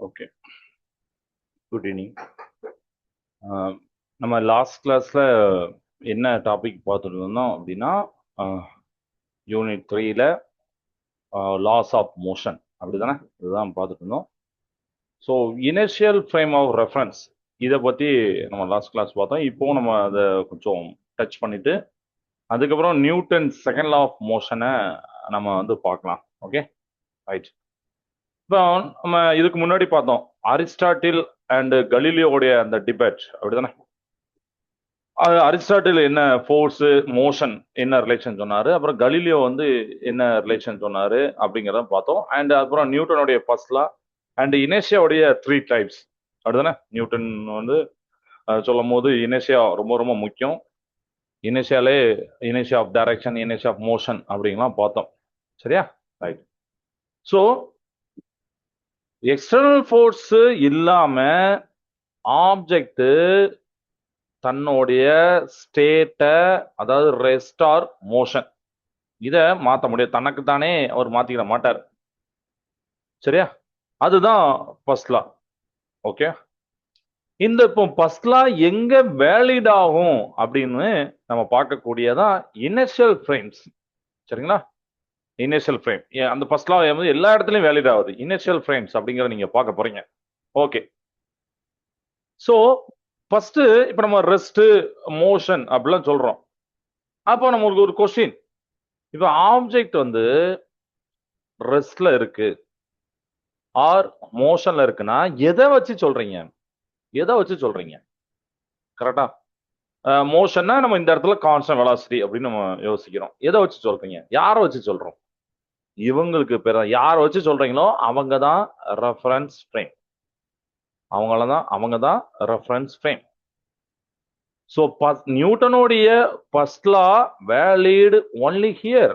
Okay, good evening. நம்ம last கிளாஸ்ல என்ன டாபிக் பார்த்துட்டு இருந்தோம் அப்படின்னா, யூனிட் 3ல லாஸ் ஆஃப் மோஷன் அப்படிதானே, இதுதான் பார்த்துட்டு இருந்தோம். So initial frame of reference இதை பற்றி நம்ம லாஸ்ட் கிளாஸ் பார்த்தோம். இப்போவும் நம்ம அதை கொஞ்சம் டச் பண்ணிட்டு அதுக்கப்புறம் நியூட்டன் செகண்ட் லா ஆஃப் மோஷனை நம்ம வந்து பார்க்கலாம். Okay, right. இப்போ நம்ம இதுக்கு முன்னாடி பார்த்தோம் அரிஸ்டாட்டில் அண்ட் கலீலியோடைய அந்த டிபேட் அப்படிதானே. அரிஸ்டாட்டில் என்ன ஃபோர்ஸ் மோஷன் என்ன ரிலேஷன் சொன்னாரு, அப்புறம் கலீலியோ வந்து என்ன ரிலேஷன் சொன்னாரு அப்படிங்கிறத பார்த்தோம். அண்ட் அப்புறம் நியூட்டனுடைய ஃபர்ஸ்ட் லா அண்ட் இனேஷியாவுடைய 3 டைப்ஸ் அப்படிதானே. நியூட்டன் வந்து சொல்லும் போது இனேஷியா ரொம்ப ரொம்ப முக்கியம். இனேஷியாலே இனேஷியா ஆஃப் டைரக்ஷன், இனேஷியா ஆஃப் மோஷன் அப்படிங்கலாம் பார்த்தோம். சரியா, ரைட். ஸோ எக்ஸ்டர்னல் ஃபோர்ஸ் இல்லாம ஆப்ஜெக்ட் தன்னுடைய ஸ்டேட்டை, அதாவது ரெஸ்ட் ஆர் மோஷன், இதை மாற்ற முடியாது. தனக்கு தானே அவர் மாத்திக்கிற மாட்டார். சரியா, அதுதான் ஃபர்ஸ்ட் லா. ஓகே, இந்த இப்போ ஃபர்ஸ்ட் லா எங்க வேலிட் ஆகும் அப்படின்னு நம்ம பார்க்கக்கூடியதான் இனிஷியல் ஃப்ரேம்ஸ். சரிங்களா, இனிஷியல் ஃப்ரேம் அந்த ஃபர்ஸ்ட் லா வந்து எல்லா இடத்துலையும் வேலிட் ஆகுது. இனிஷியல் ஃப்ரேம்ஸ் அப்படிங்கிறத நீங்க பார்க்க போறீங்க. ஓகே, ஸோ ஃபர்ஸ்ட் இப்போ நம்ம ரெஸ்ட் மோஷன் அப்படிலாம் சொல்றோம். அப்போ நம்மளுக்கு ஒரு கொஸ்டின், இப்போ ஆப்ஜெக்ட் வந்து ரெஸ்ட்ல இருக்கு ஆர் மோஷன்ல இருக்குன்னா எதை வச்சு சொல்றீங்க? எதை வச்சு சொல்றீங்க? கரெக்டா, மோஷன்னா நம்ம இந்த இடத்துல கான்ஸ்டன்ட் வெலாசிட்டி அப்படின்னு நம்ம யோசிக்கிறோம். எதை வச்சு சொல்றீங்க? யாரை வச்சு சொல்றோம்? இவங்களுக்கு பேர் யாரை வச்சு சொல்றீங்களோ அவங்க தான் ரெஃபரன்ஸ் ஃப்ரேம். அவங்க தான் ரெஃபரன்ஸ் ஃப்ரேம். ஸோ நியூட்டனுடைய first law valid only here.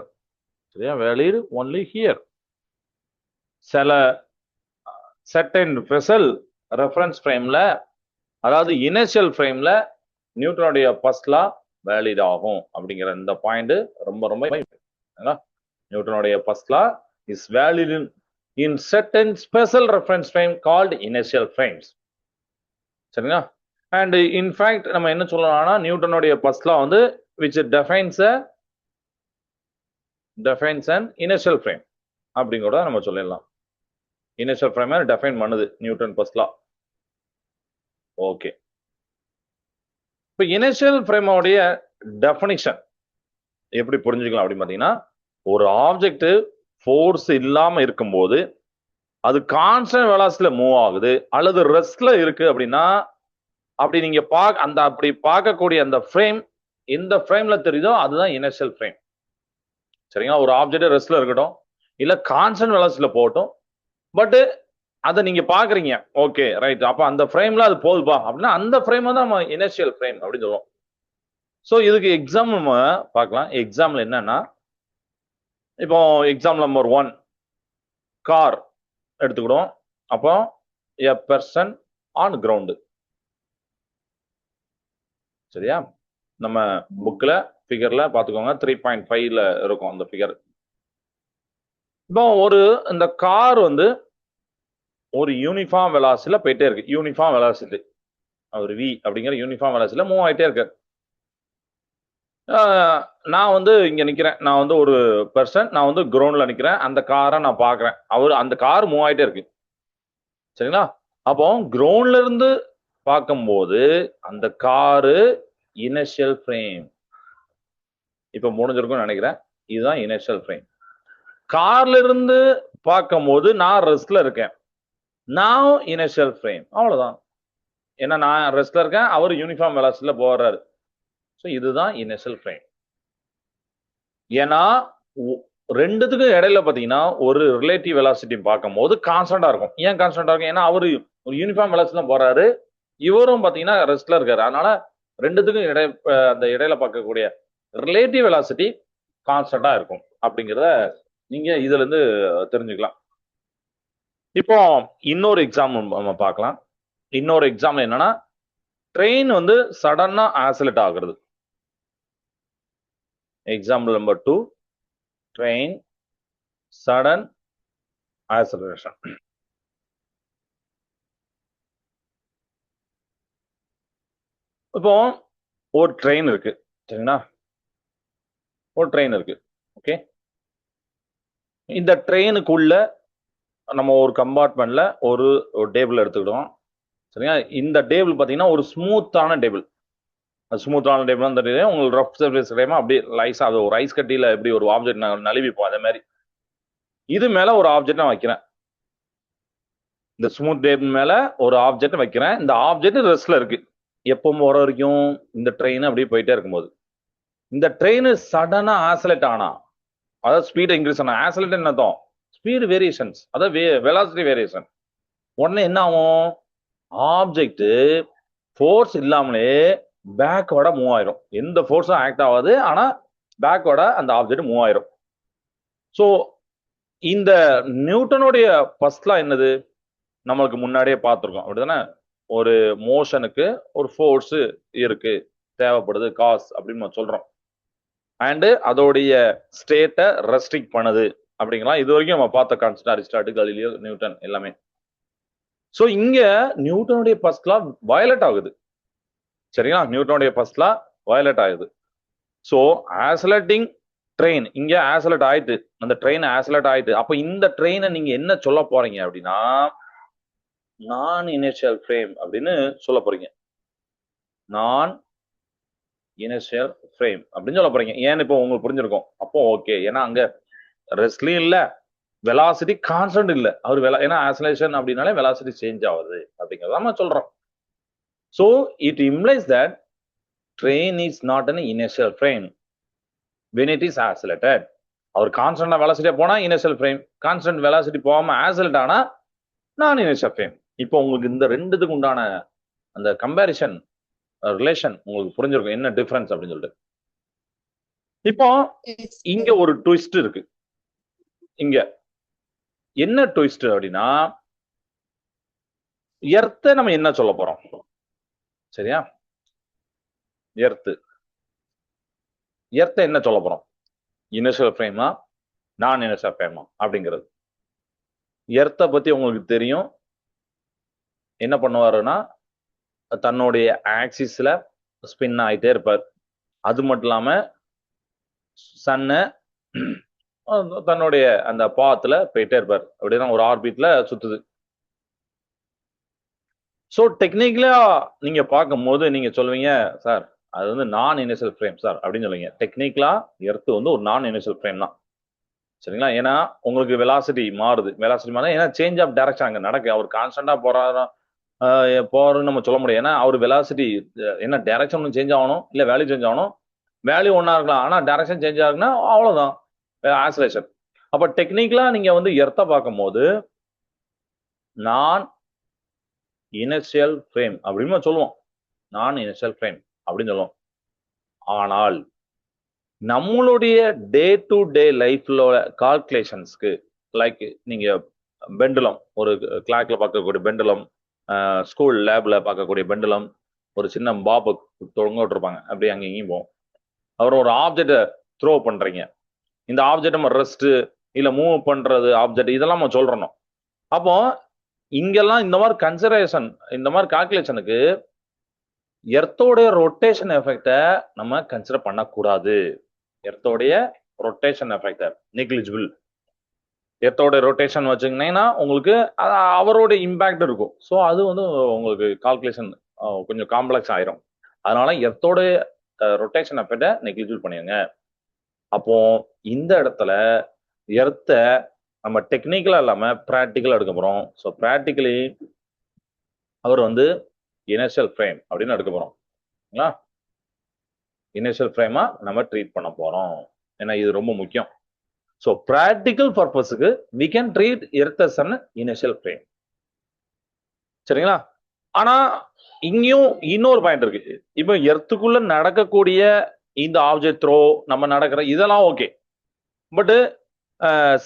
சரியா, வேலிட் ஒன்லி ஹியர். சில செர்டைன் வெசல் ரெஃபரன்ஸ் ஃப்ரேம்ல, அதாவது இனிஷியல் ஃப்ரேம்ல நியூட்டனுடைய ஃபர்ஸ்ட் லா வேலிட் ஆகும் அப்படிங்கிற இந்த பாயிண்ட் ரொம்ப ரொம்ப நியூட்டனுடைய first law is valid in certain special reference frame called initial frames. சரிங்களா, அண்ட் இன்ஃபேக்ட் நம்ம என்ன சொல்லலாம்னா நியூட்டனுடைய ஃபர்ஸ்ட் லா வந்து which defines an initial frame அப்படிங்கறத நம்ம சொல்லிடலாம். இனிஷியல் ஃப்ரேம் டெஃபைன் பண்ணுது நியூட்டன் ஃபர்ஸ்ட் லா. ஓகே, இப்போ இனிஷியல் ஃப்ரேமோடைய டெஃபினிஷன் எப்படி புரிஞ்சுக்கலாம் அப்படின்னு பார்த்தீங்கன்னா, ஒரு ஆப்ஜெக்ட் ஃபோர்ஸ் இல்லாம இருக்கும்போது அது கான்ஸ்டன்ட் வெலாசிட்டில மூவ் ஆகுது அல்லது ரெஸ்ட்ல இருக்கு அப்படின்னா, அப்படி நீங்க அப்படி பார்க்கக்கூடிய அந்த ஃப்ரேம் எந்த ஃப்ரேம்ல தெரியுதோ அதுதான் இனிஷியல் ஃப்ரேம். சரிங்களா, ஒரு ஆப்ஜெக்ட் ரெஸ்ட்ல இருக்கட்டும் இல்ல கான்ஸ்டன்ட் வெலாசிட்டில போகட்டும், பட் அதை நீங்க பாக்குறீங்க. Okay, right. அப்ப அந்த ஃப்ரேம்ல அது போகுதுப்பா அப்படின்னா அந்த ஃப்ரேம் தான் நம்ம இனிஷியல் ஃப்ரேம் அப்படின்னு சொல்லுவோம். ஸோ இதுக்கு எக்ஸாம்பிள் நம்ம பார்க்கலாம். எக்ஸாம்பிள் என்னன்னா, இப்போ எக்ஸாம்பிள் நம்பர் 1 கார் எடுத்துக்கிடும். அப்போ எ பெர்சன் ஆன் கிரவுண்டு. சரியா, நம்ம புக்ல ஃபிகர்ல பாத்துக்கோங்க, 3.5ல இருக்கும் அந்த ஃபிகர். இப்போ இந்த கார் வந்து ஒரு யூனிஃபார்ம் வெலாசிட்டில போயிட்டே இருக்கு. யூனிஃபார்ம் வெலாசிட்டி, ஒரு வி அப்படிங்கிற யூனிஃபார்ம் வெலாசிட்டில மூவ் ஆயிட்டே இருக்கு. நான் வந்து இங்க நிக்கிறேன். நான் வந்து ஒரு பெர்சன், நான் வந்து கிரவுண்ட்ல நிக்கிறேன். அந்த காரை நான் பாக்குறேன். அந்த கார் மூவ் ஆயிட்டே இருக்கு. சரிங்களா, அப்போ கிரவுண்ட்ல இருந்து பார்க்கும்போது அந்த காரு இனிஷியல் ஃப்ரேம். இப்ப முடிஞ்சிருக்கும்னு நினைக்கிறேன். இதுதான் இனிஷியல் ஃப்ரேம். கார்ல இருந்து பார்க்கும்போது நான் ரெஸ்ட்ல இருக்கேன். நான் இனிஷியல் ஃப்ரேம். அவ்வளவுதான். ஏன்னா நான் ரெஸ்ட்ல இருக்கேன், அவர் யூனிஃபார்ம் வெலாசிட்டில போறாரு. ஸோ இதுதான் இனிஷியல் ஃப்ரேம். ஏன்னா ரெண்டுத்துக்கும் இடையில பாத்தீங்கன்னா ஒரு ரிலேட்டிவ் வெலாசிட்டி பார்க்கும்போது கான்ஸ்டன்டா இருக்கும். ஏன் கான்ஸ்டன்டா இருக்கும்? ஏன்னா அவரு ஒரு யூனிஃபார்ம் வெலாசிட்டில போறாரு, இவரும் பாத்தீங்கன்னா ரெஸ்ட்ல இருக்காரு. அதனால ரெண்டுத்துக்கும் அந்த இடையில பார்க்கக்கூடிய ரிலேட்டிவ் வெலாசிட்டி கான்ஸ்டன்டா இருக்கும் அப்படிங்கிறத நீங்க இதுல இருந்து தெரிஞ்சுக்கலாம். இப்போ இன்னொரு எக்ஸாம்பிள் நம்ம பார்க்கலாம். இன்னொரு எக்ஸாம்பிள் என்னன்னா, ட்ரெயின் வந்து சடனா ஆக்சிலேட் ஆகுறது. Example number 2, train sudden acceleration. இப்போ ஒரு ட்ரெயின் இருக்கு, சரிங்களா? ஒரு ட்ரெயின் இருக்கு. ஓகே, இந்த ட்ரெயினுக்குள்ள நம்ம ஒரு கம்பார்ட்மெண்ட்ல ஒரு ஒரு டேபிள் எடுத்துக்கிட்டோம், சரிங்களா? இந்த டேபிள் பாத்தீங்கன்னா ஒரு ஸ்மூத்தான டேபிள். ஸ்மூத்தான டேபிள் தான் தெரியும் உங்களுக்கு. ரஃப் சர்ஃபேஸ் கிடையாம அப்படியே லைஸா, அது ஒரு ஐஸ் கட்டியில எப்படி ஒரு ஆப்ஜெக்ட் நழுவிப்போம் அதே மாதிரி. இது மேல ஒரு ஆப்ஜெக்ட் நான் வைக்கிறேன். இந்த ஸ்மூத் டேபிள் மேல ஒரு ஆப்ஜெக்ட் வைக்கிறேன். இந்த ஆப்ஜெக்ட் ரெஸ்ட்ல இருக்கு. எப்போ போற வரைக்கும் இந்த ட்ரெயின் அப்படியே போயிட்டே இருக்கும்போது, இந்த ட்ரெயின் சடனா ஆசலேட் ஆனா, அதாவது ஸ்பீட் இன்க்ரீஸ் ஆனா, ஆசலேட் என்ன அர்த்தம்? ஸ்பீடு வேரியேஷன்ஸ், அதாவது வெலாசிட்டி வேரியேஷன். உடனே என்ன ஆகும்? ஆப்ஜெக்ட் ஃபோர்ஸ் இல்லாமலே பேக்வர்டா மூவ் ஆயிரும். எந்த ஃபோர்ஸும் ஆக்ட் ஆகாது, ஆனா பேக்வர்டா அந்த ஆப்ஜெக்ட் மூவ் ஆயிரும். ஸோ இந்த நியூட்டனுடைய ஃபர்ஸ்ட் லா என்னது? நம்மளுக்கு முன்னாடியே பார்த்துருக்கோம், அப்படிதானே? ஒரு மோஷனுக்கு ஒரு ஃபோர்ஸ் இருக்கு, தேவைப்படுது, காஸ் அப்படின்னு நம்ம சொல்றோம். அண்ட் அதோடைய ஸ்டேட்டை ரெஸ்ட்ரிக்ட் பண்ணுது அப்படிங்கலாம் இது வரைக்கும் நம்ம பார்த்த கான்செப்ட், அரிஸ்டாட்டில், கலீலியோ, நியூட்டன் எல்லாமே. ஸோ இங்க நியூட்டனுடைய ஃபர்ஸ்ட் லா வயலட் ஆகுது, சரிங்களா? நியூட்டனுடைய ஃபர்ஸ்ட் லா வயலட் ஆகுது. ஸோ ஆசலேட்டிங் ட்ரெயின் இங்க ஆசலேட் ஆயிட்டு, அந்த ட்ரெயின் ஆசலேட் ஆயிட்டு. அப்ப இந்த ட்ரெயினை நீங்க என்ன சொல்ல போறீங்க அப்படின்னா, நான் இனிஷியல் ஃப்ரேம் அப்படின்னு சொல்ல போறீங்க. நான் இனிஷியல் ஃப்ரேம் அப்படின்னு சொல்ல போறீங்க. ஏன்னு இப்போ உங்களுக்கு புரிஞ்சிருக்கும். அப்போ ஓகே, ஏன்னா அங்க ரெஸ்ட்லயும் இல்ல, வெலாசிட்டி கான்ஸ்டன்ட் இல்ல. அவர் ஏன்னா ஆசலேஷன் அப்படின்னாலே வெலாசிட்டி சேஞ்ச் ஆகுது அப்படிங்கறத நம்ம சொல்றோம். So it implies that train is not an initial frame when it is accelerated. அவர் கான்ஸ்டன்டா வெலாசிட்டியா போனா இனிஷியல் ஃப்ரேம், கான்ஸ்டன்ட் வெலாசிட்டி போகாம ஆசலேட் ஆனா நான் இனிஷியல் ஃப்ரேம். இப்போ உங்களுக்கு இந்த ரெண்டுத்துக்கு உண்டான அந்த கம்பேரிசன் ரிலேஷன் உங்களுக்கு புரிஞ்சிருக்கும், என்ன டிஃபரன்ஸ் அப்படின்னு சொல்லிட்டு. இப்போ இங்க ஒரு ட்விஸ்ட் இருக்கு. இங்க என்ன ட்விஸ்ட் அப்படின்னா, எர்த்த நம்ம என்ன சொல்ல போறோம்? சரியா? எர்த் என்ன சொல்ல போறோம்? இனிஷியல் ஃப்ரேமா நான் இனிஷியல் ஃப்ரேமா அப்படிங்கிறது. எர்த்தை பத்தி உங்களுக்கு தெரியும். என்ன பண்ணுவாருன்னா, தன்னுடைய ஆக்சிஸ்ல ஸ்பின் ஆயிட்டே இருப்பார். அது மட்டும் இல்லாம சன்னை தன்னுடைய அந்த பாத்துல போயிட்டே இருப்பார், அப்படின்னா ஒரு ஆர்பிட்ல சுத்துது. ஸோ டெக்னிக்கலா நீங்க பார்க்கும்போது நீங்க சொல்லுவீங்க, சார் அது வந்து நான் இனிஷியல் ஃப்ரேம் சார் அப்படின்னு சொல்லுவீங்க. டெக்னிக்கலா எர்த் வந்து ஒரு நான் இனிஷியல் ஃப்ரேம் தான், சரிங்களா? ஏன்னா உங்களுக்கு வெலாசிட்டி மாறுது, ஏன்னா சேஞ்ச் ஆஃப் டைரக்ஷன் அங்க நடக்கு. அவர் கான்ஸ்டன்டா போறாருன்னு நம்ம சொல்ல முடியாது. ஏன்னா அவர் வெலாசிட்டி என்ன டைரக்ஷன் சேஞ்ச் ஆகணும், இல்ல வேல்யூ சேஞ்ச் ஆகணும். வேல்யூ ஒன்னா இருக்கலாம், ஆனா டைரக்ஷன் சேஞ்ச் ஆகுதுன்னா அவ்வளவுதான் ஆசலேஷன். அப்ப டெக்னிக்கலா நீங்க வந்து எர்த்த பார்க்கும்போது நான் இனிஷியல் ஃப்ரேம் அப்படின்னு சொல்லுவோம். நான் இனிஷியல் ஃப்ரேம் அப்படின்னு சொல்லுவோம். ஆனால் நம்மளுடைய டே டு டே லைஃப்ல கால்குலேஷன்ஸ்க்கு, லைக் நீங்க பெண்டுலம், ஒரு கிளாக்ல பார்க்கக்கூடிய பெண்டுலம், ஸ்கூல் லேப்ல பார்க்கக்கூடிய பெண்டுலம், ஒரு சின்ன பாபு தொங்க விட்டுருப்பாங்க, அப்படியே அங்கே இங்கேயும் போகும். அவர் ஒரு ஆப்ஜெக்ட த்ரோ பண்றீங்க, இந்த ஆப்ஜெக்ட் நம்ம ரெஸ்ட் இல்ல மூவ் பண்றது ஆப்ஜெக்ட், இதெல்லாம் நம்ம சொல்றோம். அப்போ இங்கெல்லாம் இந்த மாதிரி கன்சிடரேஷன், இந்த மாதிரி கால்குலேஷனுக்கு எர்த்தோடைய ரொட்டேஷன் எஃபெக்டை நம்ம கன்சிடர் பண்ணக்கூடாது. எர்த்தோடைய ரொட்டேஷன் எஃபெக்ட் நெக்லிஜிபிள். எர்த்தோட ரொட்டேஷன் வச்சுக்கிட்டீங்கன்னா உங்களுக்கு அவரோட இம்பாக்ட் இருக்கும். ஸோ அது வந்து உங்களுக்கு கால்குலேஷன் கொஞ்சம் காம்ப்ளெக்ஸ் ஆயிரும். அதனால எர்த்தோட ரொட்டேஷன் எஃபெக்டை நெக்லிஜிபிள் பண்ணிடுங்க. அப்போ இந்த இடத்துல எர்த்தை நம்ம டெக்னிக்கலா இல்லாம ப்ராக்டிக்கலா எடுக்க போறோம். ஸோ ப்ராக்டிக்கலி அவர் வந்து இனிஷியல் ஃப்ரேம் அப்படின்னு எடுக்க போறோம். இனிஷியல் ஃப்ரேமா நம்ம ட்ரீட் பண்ண போறோம். ஏன்னா இது ரொம்ப முக்கியம். ஸோ ப்ராக்டிக்கல் பர்பஸுக்கு we can treat earth as an initial frame. சரிங்களா? ஆனா இங்கேயும் இன்னொரு பாயிண்ட் இருக்கு. இப்போ எர்த்துக்குள்ள நடக்கக்கூடிய இந்த ஆப்ஜெக்ட் த்ரோ, நம்ம நடக்கிற இதெல்லாம் okay. But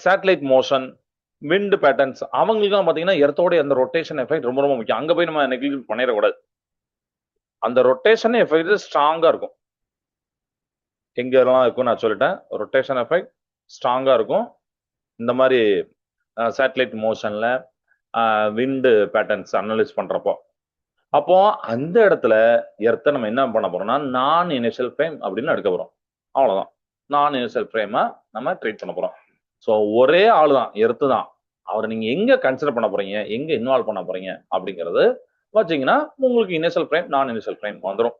satellite motion, wind patterns, அவங்களுக்கு பாத்தீங்கன்னா எர்த்தோட அந்த ரொட்டேஷன் எஃபெக்ட் ரொம்ப ரொம்ப முக்கியம். அங்க போய் நம்ம நெக்லிஜிபிள் பண்ணிடக்கூடாது. அந்த ரொட்டேஷன் எஃபெக்ட் ஸ்ட்ராங்கா இருக்கும். எங்க எல்லாம் இருக்கும் நான் சொல்லிட்டேன். ரொட்டேஷன் எஃபெக்ட் ஸ்ட்ராங்கா இருக்கும். இந்த மாதிரி சேட்டலைட் மோஷன்ல விண்டு பேட்டர்ன்ஸ் அனலைஸ் பண்றப்போ. அப்போ அந்த இடத்துல எர்த்தை நம்ம என்ன பண்ண போறோம்னா நான் இனிஷியல் ஃப்ரேம் அப்படின்னு எடுக்க போறோம். அவ்வளவுதான். நான் இனிஷியல் ஃப்ரேமை நம்ம ட்ரீட் பண்ண போறோம். ஸோ ஒரே ஆள் தான், எர்த்து தான். அவரை நீங்க எங்க கன்சிடர் பண்ண போறீங்க, எங்க இன்வால்வ் பண்ண போறீங்க அப்படிங்கிறது வச்சீங்கன்னா உங்களுக்கு இனிஷியல் ஃப்ரேம் நான் இனிஷியல் ஃப்ரேம் வந்துடும்.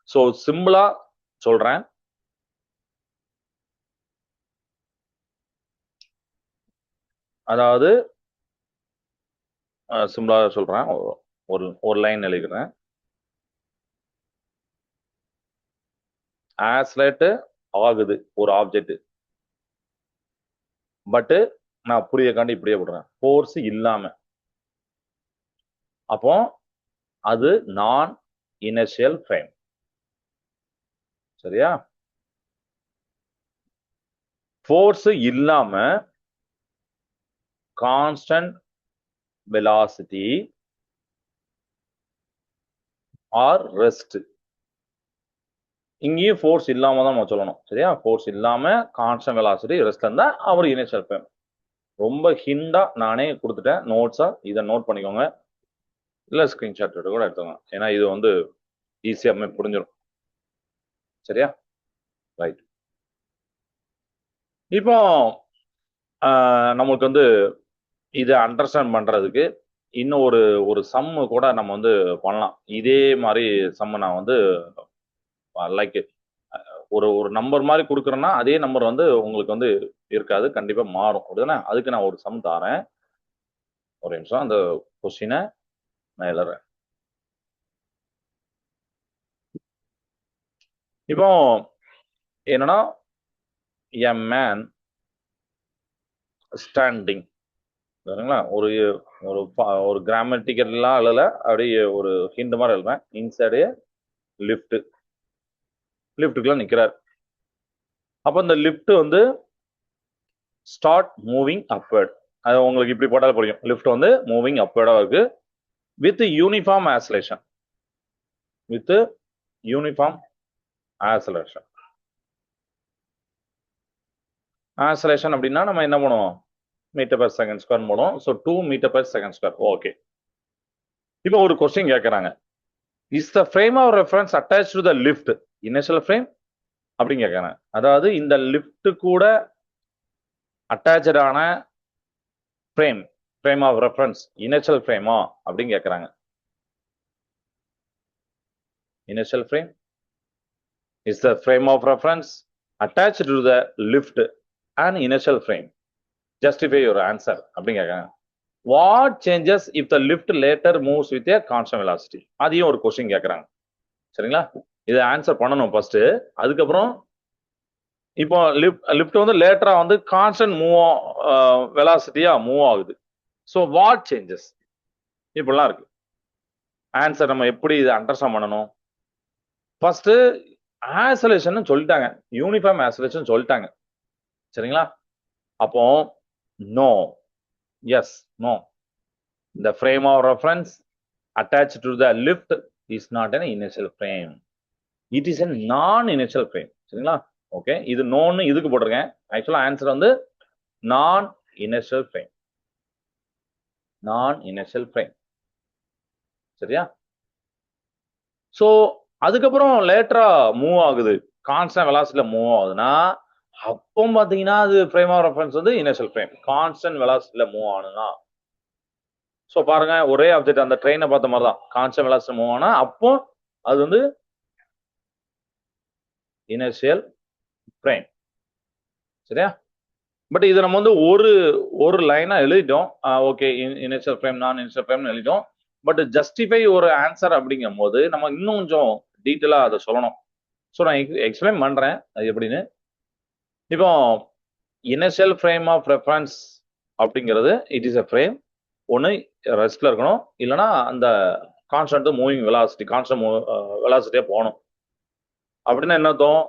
ஸோ சிம்பிளா சொல்றேன். அதாவது சிம்பிளா சொல்றேன். ஒரு லைன் எழுதிக்கிறேன். ஆஸ்லேட் ஆகுது ஒரு ஆப்ஜெக்ட், பட் நான் புரியக்காண்டி இப்படியே விடுறேன், ஃபோர்ஸ் இல்லாம. அப்போ அது நான் இனிஷியல் ஃப்ரேம். சரியா? ஃபோர்ஸ் இல்லாம கான்ஸ்டன்ட் வெலாசிட்டி ஆர் ரெஸ்ட். இங்கேயும் ஃபோர்ஸ் இல்லாம தான் நம்ம சொல்லணும். சரியா? ஃபோர்ஸ் இல்லாம கான்ஸ்டன்ட் வெலாசிட்டி ரெஸ்ட் இருந்தா அவர் இனிஷியல் ஃப்ரேம். ரொம்ப ஹிண்டா நானே கொடுத்துட்டேன் நோட்ஸா, இதை நோட் பண்ணிக்கோங்க. இல்ல ஸ்கிரீன்ஷாட் கூட எடுத்துக்கோங்க. ஏன்னா இது வந்து ஈஸியா புரிஞ்சிடும். சரியா? ரைட். இப்போ நம்மளுக்கு வந்து இதை அண்டர்ஸ்டாண்ட் பண்றதுக்கு இன்னும் ஒரு சம்மு கூட நம்ம வந்து பண்ணலாம். இதே மாதிரி சம்ம நான் வந்து லைக் ஒரு ஒரு நம்பர் மாதிரி கொடுக்குறேன்னா அதே நம்பர் வந்து உங்களுக்கு வந்து இருக்காது, கண்டிப்பா மாறும். அப்படிதானே? அதுக்கு நான் ஒரு சம் தரேன். ஒரு நிமிஷம் அந்த கொஸ்டினை நான் எழுதுறேன். இப்போ என்னன்னா எ மேன் ஸ்டாண்டிங், சரிங்களா? ஒரு ஒரு ஒரு கிராமட்டிக்கல்லாம் எழுதல, அப்படியே ஒரு ஹிண்ட் மாதிரி எழுதுவேன். இன்சைடு லிஃப்ட், லிஃப்ட்டுக்குள்ள நிக்கிறார். அப்ப இந்த லிஃப்ட் வந்து ஸ்டார்ட் மூவிங் அப்வர்ட். அது உங்களுக்கு இப்படி போட்டாலும் புரியும். லிஃப்ட் வந்து மூவிங் அப்வர்டா இருக்கு with uniform acceleration. With uniform acceleration. Acceleration அப்படின்னா நம்ம என்ன பண்ணுவோம்? மீட்டர் பெர் செகண்ட் ஸ்கொயர் போடும். So 2 metre per second square. Okay. இப்போ ஒரு கொஸ்டின் கேட்கறாங்க. Is the frame of reference attach to the lift initial frame அப்படின்னு கேட்கறாங்க. அதாவது இந்த லிஃப்ட் கூட அட்டாச்சான frame, frame of reference initial ஃப்ரேமா அப்படின்னு கேட்கறாங்க. Initial frame is the frame of reference attached to the lift and initial frame. Justify your answer அப்படிங்க கேட்கறாங்க. What changes if the lift later moves with a constant velocity? அதையும் ஒரு question கேட்கறாங்க. சரிங்களா? இதை ஆன்சர் பண்ணணும் ஃபர்ஸ்ட். அதுக்கப்புறம் இப்போ லிஃப்ட் வந்து லேட்டரா வந்து கான்ஸ்டன்ட் வெலாசிட்டியா மூவ் ஆகுது. ஸோ வாட் சேஞ்சஸ் இப்படிலாம் இருக்கு. ஆன்சர் நம்ம எப்படி இதை அண்டர்ஸ்டாண்ட் பண்ணணும்? ஃபர்ஸ்ட் ஆசோலேஷன் சொல்லிட்டாங்க, யூனிஃபார்ம் ஆசோலேஷன் சொல்லிட்டாங்க. சரிங்களா? அப்போ no, yes, no. The frame of reference attached to the lift is not an initial frame. It is a non-initial frame. சரிங்களா? ஓகே, இது நோன்னு இதுக்கு போட்டிருக்கேன். ஆக்சுவலா ஆன்சர் வந்து நான் இனிஷியல் ஃப்ரேம். நான் இனிஷியல் ஃப்ரேம். சரியா? ஸோ அதுக்கப்புறம் லேட்டரா மூவ் ஆகுது, கான்ஸ்டன்ட் வெலாசிட்டியில மூவ் ஆகுதுன்னா அப்போ பாத்தீங்கன்னா அது ஃப்ரேம் ஆஃப் ரெஃபரன்ஸ் வந்து இனிஷியல் ஃப்ரேம். கான்ஸ்டன்ட் வெலாசிட்டியில மூவ் ஆனுன்னா, ஸோ பாருங்க ஒரே ஆப்ஜெக்ட் அந்த ட்ரெயினை பார்த்த மாதிரி தான், கான்ஸ்டன்ட் வெலாசிட்டி மூவ் ஆனா அப்போ அது வந்து இனிஷியல் ஃப்ரேம். சரியா? பட் இது நம்ம வந்து ஒரு லைனா எழுதிட்டோம். ஓகே, இனிஷியல் ஃப்ரேம் நான் இனிஷியல் ஃப்ரேம் எழுதிட்டோம். பட் ஜஸ்டிஃபை ஒரு ஆன்சர் அப்படிங்கும் போது நம்ம இன்னும் கொஞ்சம் டீட்டெயிலா அதை சொல்லணும். ஸோ நான் எக்ஸ்பிளைன் பண்றேன் அது எப்படின்னு. இப்போ இனிஷியல் ஃப்ரேம் ஆஃப் ரெஃபரன்ஸ் அப்படிங்கிறது இட் இஸ் எ ஃப்ரேம். ஒன்று ரெஸ்ட்ல இருக்கணும், இல்லைன்னா அந்த கான்ஸ்டன்ட் மூவிங் வெலாசிட்டி, கான்ஸ்டன்ட் வெலாசிட்டியா போகணும். அப்படின்னா என்ன அர்த்தம்?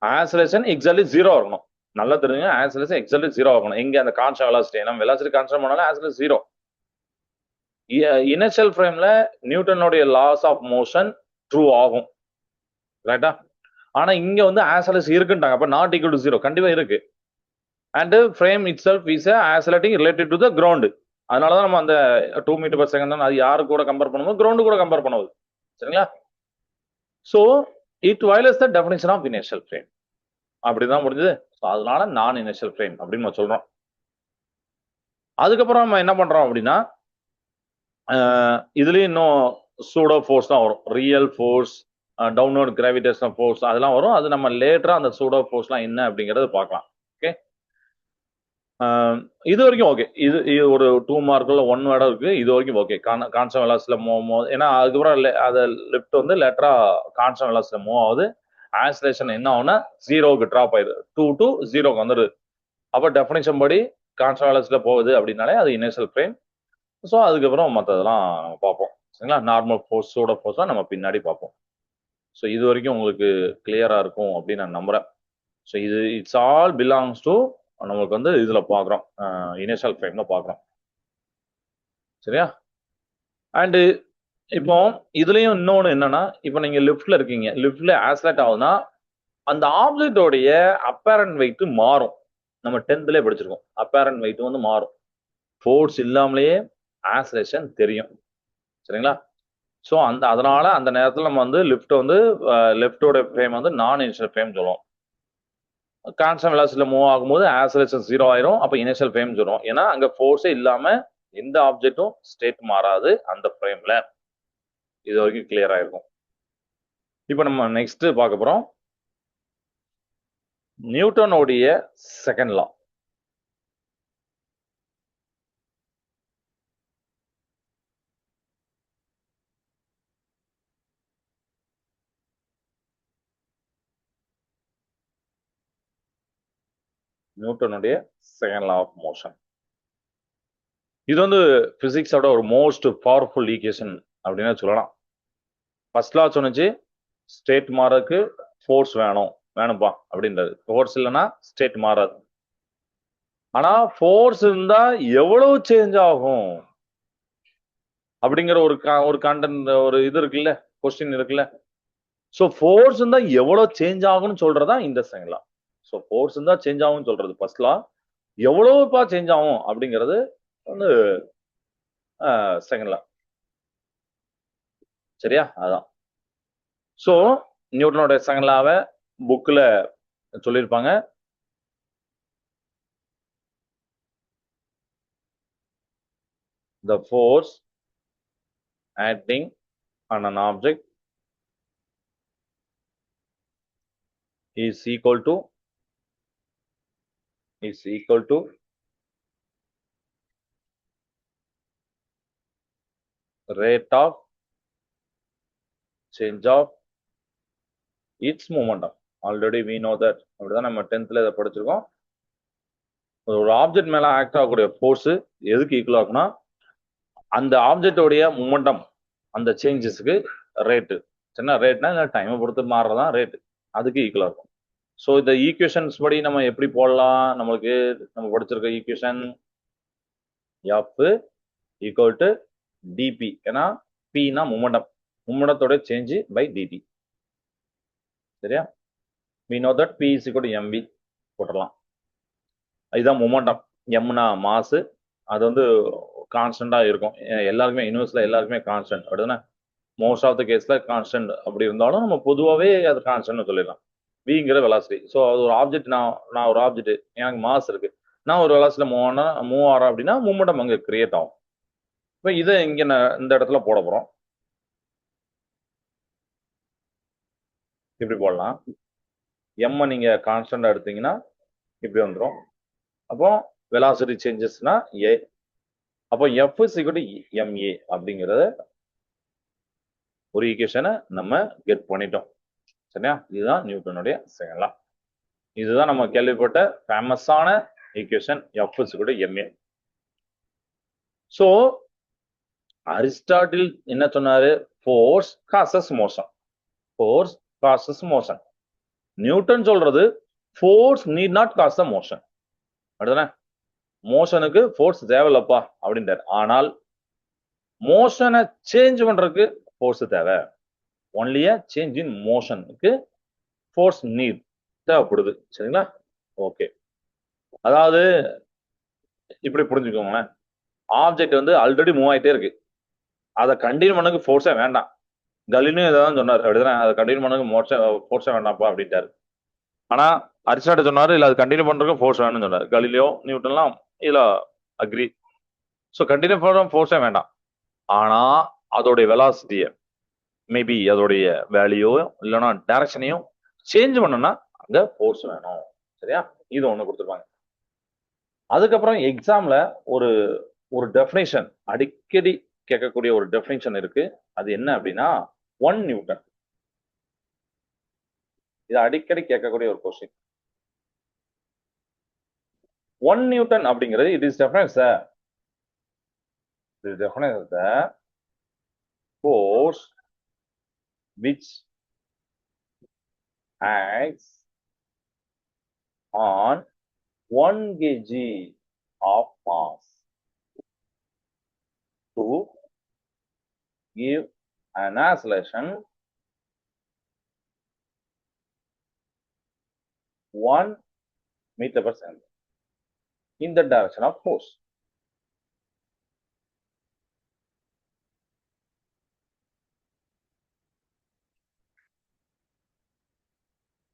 ஆக்சலேஷன் எக்ஸாக்ட்லி 0 இருக்கணும். நல்லா தெரிஞ்சுங்க, ஆக்சலேஷன் எக்ஸாக்ட்லி 0 ஆகணும். எங்க அந்த கான்ஸ்டன்ட் வெலாசிட்டி, நம்ம வெலாசிட்டி கான்ஸ்டன்ட் பண்ணாலும் ஆக்சலேஷன் 0. இனிஷியல் ஃப்ரேம்ல நியூட்டனுடைய லாஸ் ஆஃப் மோஷன் ட்ரூ ஆகும். ரைட்டா? ஆனா இங்க வந்து ஆக்சலேஷன் இருக்குன்றாங்க. அப்ப நாட் ஈக்குவல் டு 0 கண்டிப்பா இருக்கு. And frame itself is accelerating related to the ground. அதனாலதான் நம்ம அந்த 2 மீட்டர் per செகண்ட் அது யாரு கூட கம்பேர் பண்ணும்போது கிரவுண்டு கூட கம்பேர் பண்ணுவது. சரிங்களா? So it violates the definition of initial frame. அப்படிதான் முடிஞ்சது. ஸோ அதனால நான் இனிஷியல் ஃப்ரேம் அப்படின்னு நம்ம சொல்றோம். அதுக்கப்புறம் நம்ம என்ன பண்றோம் அப்படின்னா இதுலயும் இன்னும் சூடோ ஃபோர்ஸ் தான் வரும். Real force, downward gravitational force அதெல்லாம் வரும். அது நம்ம லேட்டரா அந்த சூடோ ஃபோர்ஸ்லாம் என்ன அப்படிங்கறது பார்க்கலாம். ஓகே, இது வரைக்கும் ஓகே. இது இது ஒரு 2 மார்க்ல 1 வேர்டா இருக்கு. இது வரைக்கும் ஓகே. கான்ஸ்டன்ட் வெலாசிட்டில மூவ் ஏன்னா அதுக்கப்புறம் அது லெஃப்ட் வந்து லேட்டரா கான்ஸ்டன்ட் வெலாசிட்டில மூவ் ஆகுது. ஆக்சிலரேஷன் என்ன ஆகும்னா 0க்கு டிராப் ஆயிடுது. 2 to 0க்கு வந்துடுது. அப்ப டெஃபினிஷன் படி கான்ஸ்டன்ட் வெலாசிட்டில போகுது அப்படின்னாலே அது இனிஷியல் ஃப்ரேம். ஸோ அதுக்கப்புறம் மற்றதெல்லாம் நம்ம பார்ப்போம். சரிங்களா? நார்மல் ஃபோர்ஸ், சூடோ ஃபோர்ஸ்லாம் நம்ம பின்னாடி பார்ப்போம். ஸோ இது வரைக்கும் உங்களுக்கு கிளியரா இருக்கும் அப்படின்னு நான் நம்புறேன். ஸோ இது இட்ஸ் ஆல் பிலாங்ஸ் டு நமக்கு வந்து இதுல பார்க்குறோம், இனிஷியல் ஃப்ரேம்ல பார்க்குறோம். சரியா? அண்டு இப்போ இதுலயும் இன்னொன்று என்னன்னா, இப்போ நீங்க லிஃப்ட்ல இருக்கீங்க, லிஃப்ட்ல ஆக்சிலேட் ஆகுதுன்னா அந்த ஆப்ஜெக்டோடைய அப்பேரண்ட் வெயிட் மாறும். நம்ம 10th படிச்சிருக்கோம். அப்பேரண்ட் வெயிட் வந்து மாறும். ஃபோர்ஸ் இல்லாமலேயே ஆக்சிலேஷன் தெரியும். சரிங்களா? ஸோ அதனால அந்த நேரத்தில் நம்ம வந்து லிஃப்ட் வந்து லெஃப்டோட ஃப்ரேம் வந்து நான் இனிஷியல் ஃப்ரேம் சொல்லுவோம். கான்ஸ்டன்ட் வெலாசிட்டில மூவ் ஆகும்போது ஆக்சிலரேஷன் 0 ஆயிரும். அப்போ இனிஷியல் ஃப்ரேம் சொல்லுவோம். ஏன்னா அங்க ஃபோர்ஸே இல்லாம எந்த ஆப்ஜெக்டும் ஸ்டேட் மாறாது அந்த ஃப்ரேம்ல. இது வரைக்கும் கிளியர் ஆயிருக்கும். இப்போ நம்ம நெக்ஸ்ட் பார்க்க போறோம் நியூட்டனுடைய செகண்ட் லா. நியூட்டனுடைய செகண்ட் லா ஆஃப் மோஷன். இது வந்து பிசிக்ஸோட ஒரு மோஸ்ட் பவர்ஃபுல் ஈக்குவேஷன் அப்படின்னு சொல்லலாம். ஃபர்ஸ்ட் லா சொன்னிச்சு ஸ்டேட் மாறதுக்கு ஃபோர்ஸ் வேணும்பா அப்படின்றது. ஃபோர்ஸ் இல்லைன்னா ஸ்டேட் மாறாது. ஆனா ஃபோர்ஸ் இருந்தா எவ்வளவு சேஞ்ச் ஆகும் அப்படிங்கிற ஒரு கண்டென்ட் ஒரு இது இருக்குல்ல, கொஸ்டின் இருக்குல்ல. ஸோ ஃபோர்ஸ் இருந்தா எவ்வளவு சேஞ்ச் ஆகும்னு சொல்றதா இந்த செகண்ட் லா. ஸோ ஃபோர்ஸ் இருந்தா சேஞ்ச் ஆகும்னு சொல்றது ஃபர்ஸ்ட் லா. எவ்வளவுப்பா சேஞ்ச் ஆகும் அப்படிங்கிறது வந்து செகண்ட் லா. சரியா? அதான். ஸோ நியூட்டனோட செகண்ட் லாவை புக்ல சொல்லியிருப்பாங்க. The force acting on an object is equal to rate of change of its momentum. Already we know that. அப்படிதான் நம்ம 10th இதை படிச்சிருக்கோம். ஒரு ஆப்ஜெக்ட் மேல ஆக்ட் ஆகக்கூடிய ஃபோர்ஸ் எதுக்கு ஈக்குவல் ஆகும்னா அந்த ஆப்ஜெக்டோடைய மொமெண்டம், அந்த சேஞ்சஸ்க்கு ரேட்டு. சின்ன ரேட்னா டைமை பொறுத்து மாறுறதான் ரேட். அதுக்கு ஈக்குவல் ஆகும். ஸோ இந்த ஈக்குவேஷன்ஸ் படி நம்ம எப்படி போடலாம்? நம்மளுக்கு நம்ம படிச்சிருக்க equation F equal to dp. ஏன்னா பின்னா மொமெண்டத்தோட சேஞ்ச் பை டிடி. சரியா? we know that p is equal to mv போட்டுடலாம். இதுதான் மொமெண்டம். எம்னா மாஸ், அது வந்து கான்ஸ்டன்டா இருக்கும் எல்லாருக்குமே. யூனிவர்ஸ்ல எல்லாருக்குமே கான்ஸ்டன்ட் அப்படிதானே? மோஸ்ட் ஆஃப் த கேஸ்ல கான்ஸ்டன்ட் அப்படி இருந்தாலும் நம்ம பொதுவாகவே அது கான்ஸ்டன்ட் சொல்லிடலாம். விங்கிற வெலாசிட்டி. ஸோ அது ஒரு ஆப்ஜெக்ட், நான் ஒரு ஆப்ஜெக்ட், எனக்கு மாஸ் இருக்கு, நான் ஒரு வெலாசிட்டில மூவ் ஆறேன் அப்படின்னா மூமெண்டம் அங்கே கிரியேட் ஆகும். இப்போ இதை இங்க இந்த இடத்துல போட போறோம். இப்படி போடலாம். எம் நீங்க கான்ஸ்டன்டா எடுத்தீங்கன்னா இப்படி வந்துடும். அப்போ வெலாசிட்டி சேஞ்சஸ்னா ஏ. அப்போ F is equal to MA அப்படிங்கிறத ஒரு ஈக்குவேஷனை நம்ம கெட் பண்ணிட்டோம். சரியா? இதுதான் நியூட்டனுடைய செகண்ட் லா. இதுதான் நம்ம கேள்விப்பட்ட ஃபேமஸான equation F is equal to MA. So Aristotle என்ன சொன்னாரு? Force causes motion. Force causes motion. Newton சொல்றது force need not cause the motion. அப்படிதானே? மோஷனுக்கு ஃபோர்ஸ் தேவையில்லப்பா அப்படின்றாரு. ஆனால் மோஷனை சேஞ்ச் பண்றதுக்கு ஃபோர்ஸ் தேவை. ஒன்லி சேஞ்ச் இன் மோஷனுக்கு ஃபோர்ஸ் நீட் தேவைப்படுது. சரிங்களா? ஓகே. அதாவது இப்படி புரிஞ்சுக்கோங்களேன். ஆப்ஜெக்ட் வந்து ஆல்ரெடி மூவ் ஆயிட்டே இருக்கு, அதை கண்டினியூ பண்ணக்கு ஃபோர்ஸே வேண்டாம். கலீலியோ இதான் சொன்னார், அப்படிதானே? அதை கண்டினியூ பண்ணக்கு ஃபோர்ஸே வேண்டாம்ப்பா அப்படின்ட்டாரு. ஆனா அரிஸ்டாட்டில் சொன்னாரு இல்ல, அது கண்டினியூ பண்றதுக்கு ஃபோர்ஸ் வேணும்னு சொன்னாரு. கலீலியோ நியூட்டன்லாம் இதுல அக்ரி. ஸோ கண்டினியூ பண்ற ஃபோர்ஸே வேண்டாம். ஆனா அதோடைய வெலாசிட்டிய மேபி அதோடைய வேல்யூ இல்லைன்னா டைரக்ஷனையும் சேஞ்ச் பண்ணணும்னா அங்க ஃபோர்ஸ் வேணும். சரியா? இது ஒண்ணு கொடுத்துருப்பாங்க. அதுக்கப்புறம் எக்ஸாம்ல ஒரு ஒரு டெஃபினேஷன் அடிக்கடி கேட்கக்கூடிய ஒரு டெஃபினேஷன் இருக்கு. அது என்ன அப்படின்னா 1 நியூட்டன். இது அடிக்கடி கேட்கக்கூடிய ஒரு கொஸ்டின். 1 நியூட்டன் அப்படிங்கிறது it is defines the force which acts on 1 kg of mass to give an acceleration 1 meter per second in the direction of force.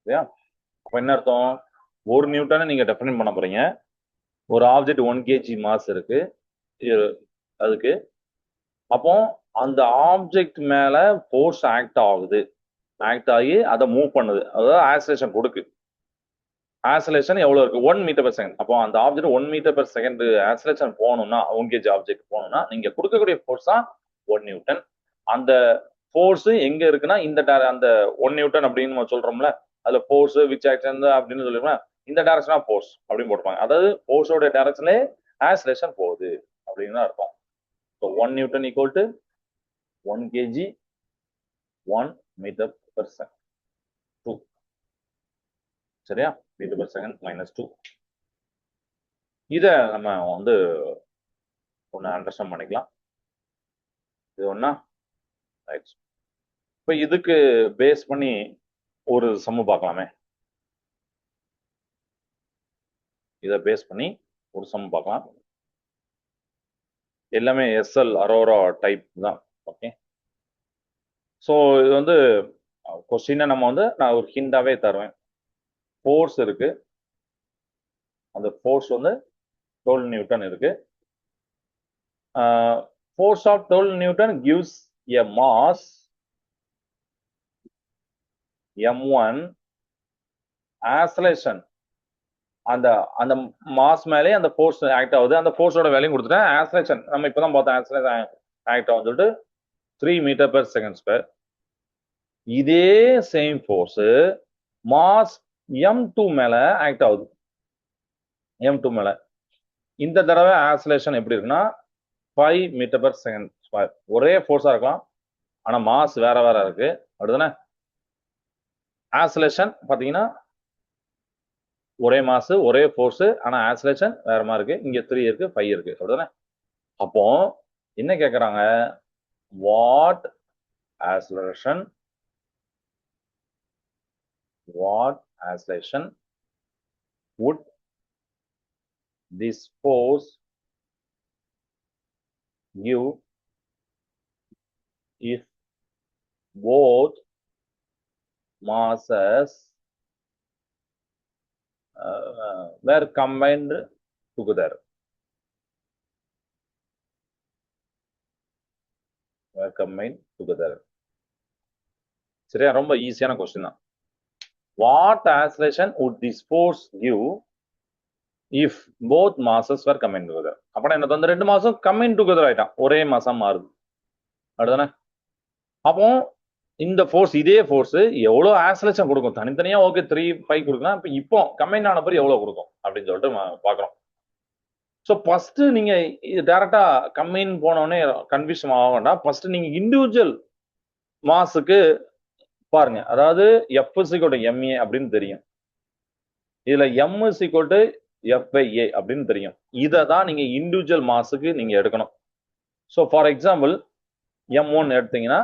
சரியா? அப்ப என்ன அர்த்தம்? 1 நியூட்டனை நீங்க டெஃபைன் பண்ண போறீங்க. ஒரு ஆப்ஜெக்ட் 1 kg மாஸ் இருக்கு அதுக்கு. அப்போ அந்த ஆப்ஜெக்ட் மேல ஃபோர்ஸ் ஆக்ட் ஆகுது, ஆக்ட் ஆகி அதை மூவ் பண்ணுது, அதாவது ஆக்சலேஷன் கொடுக்கு. ஆக்சலேஷன் எவ்வளவு இருக்கு? 1 மீட்டர் பெர் செகண்ட். அப்போ அந்த object 1 metre per second acceleration போகணும்னா 1 kg ஆப்ஜெக்ட் போகணும்னா நீங்க கொடுக்கக்கூடிய ஃபோர்ஸ் தான் 1 நியூட்டன். அந்த ஃபோர்ஸ் எங்க இருக்குன்னா அந்த 1 நியூட்டன் அப்படின்னு நம்ம சொல்றோம்ல, அதுல ஃபோர்ஸ் விச் ஆக்ஷன் அப்படின்னு சொல்லிருக்கோம், இந்த டைரக்ஷன் ஆஃப் ஃபோர்ஸ் அப்படின்னு போட்டுப்பாங்க. அதாவது ஃபோர்ஸோட டைரக்ஷன்ல ஆக்சலேஷன் போகுது அப்படின்னு அர்த்தம். So 1 newton equal to 1 kg 1 metre per second 2. சரியா? Metre per second -2. இத நம்ம வந்து ஒன்னு அண்டர்ஸ்டாண்ட் பண்ணிக்கலாம். இது ஒண்ணா ரைட். இப்ப இதுக்கு பேஸ் பண்ணி ஒரு சம்மு பார்க்கலாமே. இதை பேஸ் பண்ணி ஒரு சம் பார்க்கலாம். எல்லாமே எஸ்எல் அரோரா டைப் தான். ஓகே. ஸோ இது வந்து கொஸ்டினை நம்ம வந்து நான் ஒரு ஹிண்டாவே தருவேன். ஃபோர்ஸ் இருக்கு, அந்த ஃபோர்ஸ் வந்து 12 நியூட்டன் இருக்கு. Force of 12 newton gives a mass m1, acceleration அந்த அந்த மாஸ் மேலே அந்த ஃபோர்ஸ் ஆக்ட் ஆகுது. அந்த ஃபோர்ஸோட வேல்யூ கொடுத்துட்டேன். ஆக்சலேஷன் நம்ம இப்பதான் பார்த்தோம், ஆக்சலேஷன் ஆக்ட் ஆகும்னு சொல்லிட்டு 3 மீட்டர் பெர் செகண்ட் ஸ்கொயர். இதே சேம் ஃபோர்ஸ் மாஸ் m2 மேல ஆக்ட் ஆகுது. m2 மேல இந்த தடவை ஆக்சலேஷன் எப்படி இருக்குன்னா 5 மீட்டர் பெர் செகண்ட் ஸ்கொயர். ஒரே ஃபோர்ஸா இருக்கலாம், ஆனா மாஸ் வேற வேற இருக்கு. அப்படிதானே? ஆக்சலேஷன் பாத்தீங்கன்னா ஒரே மாஸ் ஒரே ஃபோர்ஸ், ஆனா ஆக்சலேஷன் வேற மாதிரி இருக்கு. இங்க 3 இருக்கு, 5 இருக்கு. அப்படிதானே? அப்போ என்ன கேக்குறாங்க? What acceleration would this force give if both masses were combined together. சரியா? ரொம்ப ஈஸியான கொஸ்டின் தான். What acceleration would this force give if both masses were combined together? அப்பனா என்ன? அந்த ரெண்டு மாசம் கம்பைன் டுகெதர் ஆயிட்டான், ஒரே மாசம் மாறுது. அப்படிதானே? அப்போ இந்த ஃபோர்ஸ், இதே ஃபோர்ஸ் எவ்வளவு ஆக்சலேஷன் கொடுக்கும்? தனித்தனியா ஓகே 3, 5 கொடுக்கலாம். இப்போ கம்பைன் ஆன பிறகு எவ்வளவு கொடுக்கும் அப்படின்னு சொல்லிட்டு பாக்குறோம். ஸோ ஃபர்ஸ்ட் நீங்க டைரக்டா கம்பைன் போனோடனே கன்ஃபியூஷன் ஆக வேண்டாம். ஃபர்ஸ்ட் நீங்க இண்டிவிஜுவல் மாஸுக்கு பாருங்க. அதாவது F = ma அப்படின்னு தெரியும், இதுல M = F/a அப்படின்னு தெரியும். இதை தான் நீங்க இண்டிவிஜுவல் மாஸுக்கு நீங்க எடுக்கணும். ஸோ ஃபார் எக்ஸாம்பிள் M1 எடுத்தீங்கன்னா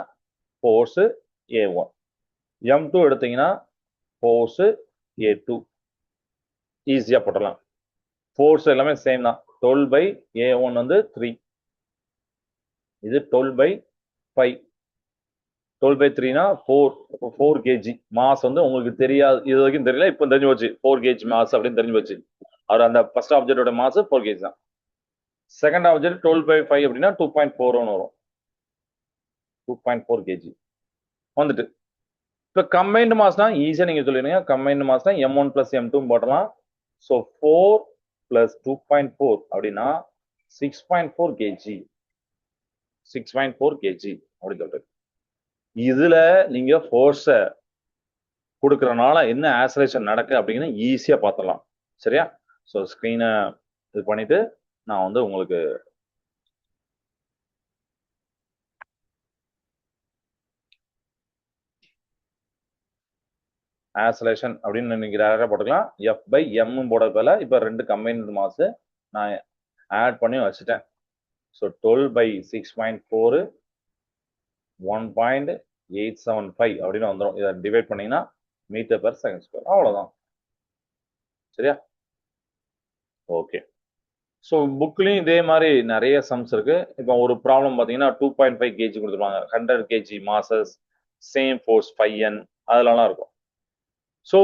ஃபோர்ஸ் A1, M2 எடுத்தீங்கன்னா ஃபோர்ஸ் A2. ஈஸியா போட்டலாம். ஃபோர்ஸ் எல்லாமே சேம் தான். 12 by A1 வந்து 3. இது 12 by 5. 12 by 3னா 4 kg மாஸ் வந்து உங்களுக்கு தெரியாது, இது வரைக்கும் தெரியல, இப்போ தெரிஞ்சு போச்சு 4 kg மாஸ் அப்படின்னு தெரிஞ்சு போச்சு. அவர் அந்த ஃபர்ஸ்ட் ஆப்ஜெக்டோட மாஸ் 4 kg தான். செகண்ட் ஆப்ஜெக்ட் 12 by 5 அப்படின்னா 2.4 வரும். 2.4 kg வந்துட்டு. இப்போ கம்பைன்டு மாஸ்னா ஈஸியா நீங்க சொல்லிடுங்க. கம்பைன்டு மாஸ்னா M1 plus M2 போடலாம். ஸோ 4 plus 2.4 அப்படின்னா 6.4 kg. 6.4 kg அப்படின்னு சொல்றது. இதுல நீங்க ஃபோர்ஸ கொடுக்கறனால என்ன ஆக்சலேஷன் நடக்கு அப்படின்னு ஈஸியா பார்த்துடலாம். சரியா? ஸோ ஸ்கிரீனை இது பண்ணிட்டு நான் வந்து உங்களுக்கு ஆக்சலேஷன் அப்படின்னு நீங்க டேரக்டா போட்டுக்கலாம். எஃப் பை எம் போட போல இப்போ 2 கம்பைன்டு மாஸ் நான் ஆட் பண்ணி வச்சுட்டேன். ஸோ 12 by 6.4 1.875 அப்படின்னு வந்துடும். இதை டிவைட் பண்ணீங்கன்னா மீட்டர் பெர் செகண்ட் ஸ்கொயர். அவ்வளோதான். சரியா? ஓகே. ஸோ புக்லையும் இதே மாதிரி நிறைய சம்ஸ் இருக்கு. இப்போ ஒரு ப்ராப்ளம் பார்த்தீங்கன்னா 2.5 kg கொடுத்துருவாங்க, 100 kg masses, same force 5N, அதெல்லாம் இருக்கும். ஸோ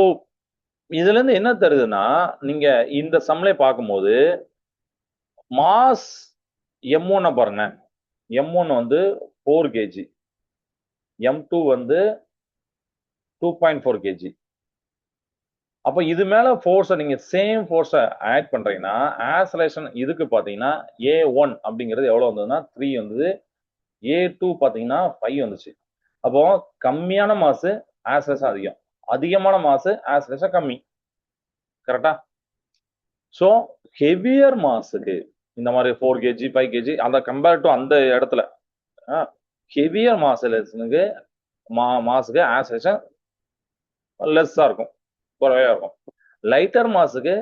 இதுல இருந்து என்ன தருதுன்னா, நீங்க இந்த சம்லே பார்க்கும்போது மாஸ் M1 பாருங்க. M1 வந்து 4 kg, M2 வந்து 2.4 kg. அப்ப இது மேல ஃபோர்ஸை நீங்க சேம் ஃபோர்ஸை ஆட் பண்றீங்கன்னா ஆக்சலேஷன் இதுக்கு பாத்தீங்கன்னா A1 அப்படிங்கிறது எவ்வளவு வந்ததுன்னா 3 வந்தது, A2 பாத்தீங்கன்னா 5 வந்துச்சு. அப்போ கம்மியான மாசு ஆக்சலேஷன் அதிகம், அதிகமான மாசு ஆக்சலேஷன் கம்மி. கரெக்டா? ஸோ ஹெவியர் மாஸுக்கு இந்த மாதிரி 4 kg 5 kg அந்த கம்பேர் டு அந்த இடத்துல ஹெவியர் மாசுக்கு மாசுக்கு ஆக்சலேஷன் லெஸ்ஸா இருக்கும், குறைவா இருக்கும். லைட்டர் மாஸுக்கு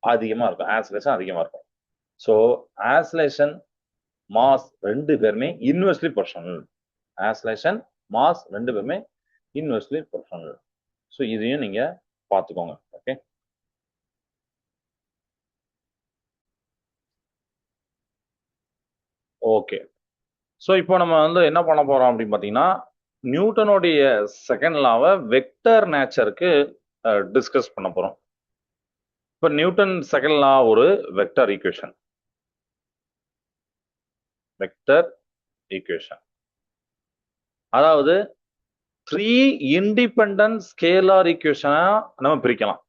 அதிகமா இருக்கும், ஆக்சலேஷன் அதிகமா இருக்கும். ஸோ ஆக்சலேஷன் மாஸ் ரெண்டு பேருமே இன்வெர்ஸ்லி ப்ரொபோர்ஷனல். ஆக்சலேஷன் மாஸ் ரெண்டு பேருமே இன்வெர்ஸ்லி ப்ரொபோர்ஷனல். ஸோ இதையும் நீங்க பார்த்துக்கோங்க. ஓகே. ஓகே. ஸோ இப்போ நம்ம வந்து என்ன பண்ண போறோம் அப்படின்னு பார்த்தீங்கன்னா, நியூட்டனுடைய செகண்ட் லாவை வெக்டர் நேச்சருக்கு டிஸ்கஸ் பண்ண போறோம். இப்போ நியூட்டன் செகண்ட் லா ஒரு வெக்டர் ஈக்குவேஷன். வெக்டர் ஈக்குவேஷன் அதாவது 3 இண்டிபெண்டன்ட் ஸ்கேலார் ஈக்குவேஷனா நம்ம பிரிக்கலாம்.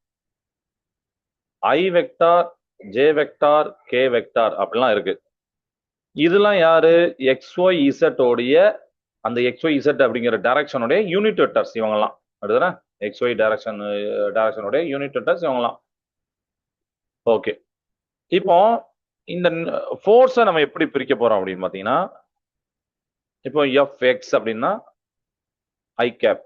I vector, J vector, K vector அப்படிலாம் இருக்கு. இதெல்லாம் யாரு? XY Z உடைய அந்த XY Z அப்படிங்கிற டைரக்ஷனுடைய யூனிட் வெக்டர்ஸ் இவங்கலாம். அடுத்தது XY டைரக்ஷனுடைய யூனிட் வெக்டர்ஸ் இவங்கலாம். ஓகே. இப்போ இந்த ஃபோர்ஸை நம்ம எப்படி பிரிக்க போறோம் அப்படின்னு பார்த்தீங்கன்னா, இப்போ Fx அப்படின்னா ஐ கேப்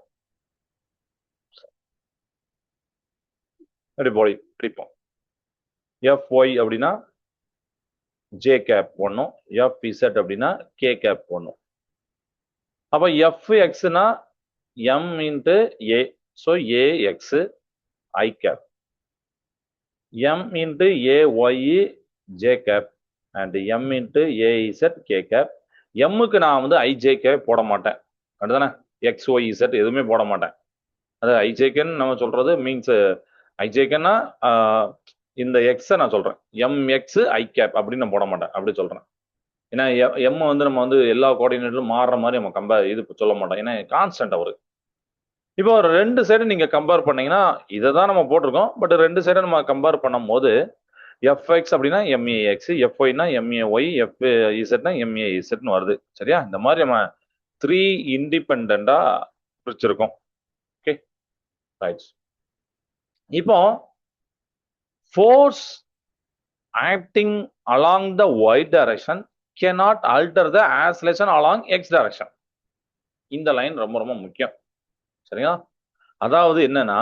அப்படி பிரிப்போம். Fy அப்படின்னா ஜே கேப் ஒன்னும், Fz அப்படின்னா கே கேப் ஒன்னும். அப்ப Fxனா M into A, so AX I cap, M into AY J cap and M into AZ K cap. எம்முக்கு நான் வந்து ஐஜேகே போட மாட்டேன், அப்படிதானே? XYZ எதுவுமே போட மாட்டேன். அது ஐஜேகேன்னு நம்ம சொல்றது மீன்ஸ் ஐஜேகேன்னா இந்த எக்ஸை நான் சொல்றேன், MX ஐ கேப் அப்படின்னு நான் போட மாட்டேன், அப்படி சொல்றேன். ஏன்னா எம் வந்து நம்ம வந்து எல்லா கோஆர்டினேட்டரும் மாறுற மாதிரி நம்ம இது சொல்ல மாட்டோம், ஏன்னா கான்ஸ்டன்ட் அவரு. இப்போ ஒரு ரெண்டு சைடு நீங்க கம்பேர் பண்ணீங்கன்னா இதை தான் நம்ம போட்டிருக்கோம், பட் ரெண்டு சைடு நம்ம கம்பேர் பண்ணும் போது Fx அப்படின்னா MAX, Fyனா MAY, FZனா MAZன்னு வருது. சரியா? இந்த மாதிரி நம்ம 3 இண்டிபெண்டா பிரிச்சிருக்கோம். Okay, right. இப்போ force acting along the y direction cannot alter the acceleration along x direction. இந்த லைன் ரொம்ப ரொம்ப முக்கியம். சரியா? அதாவது என்னன்னா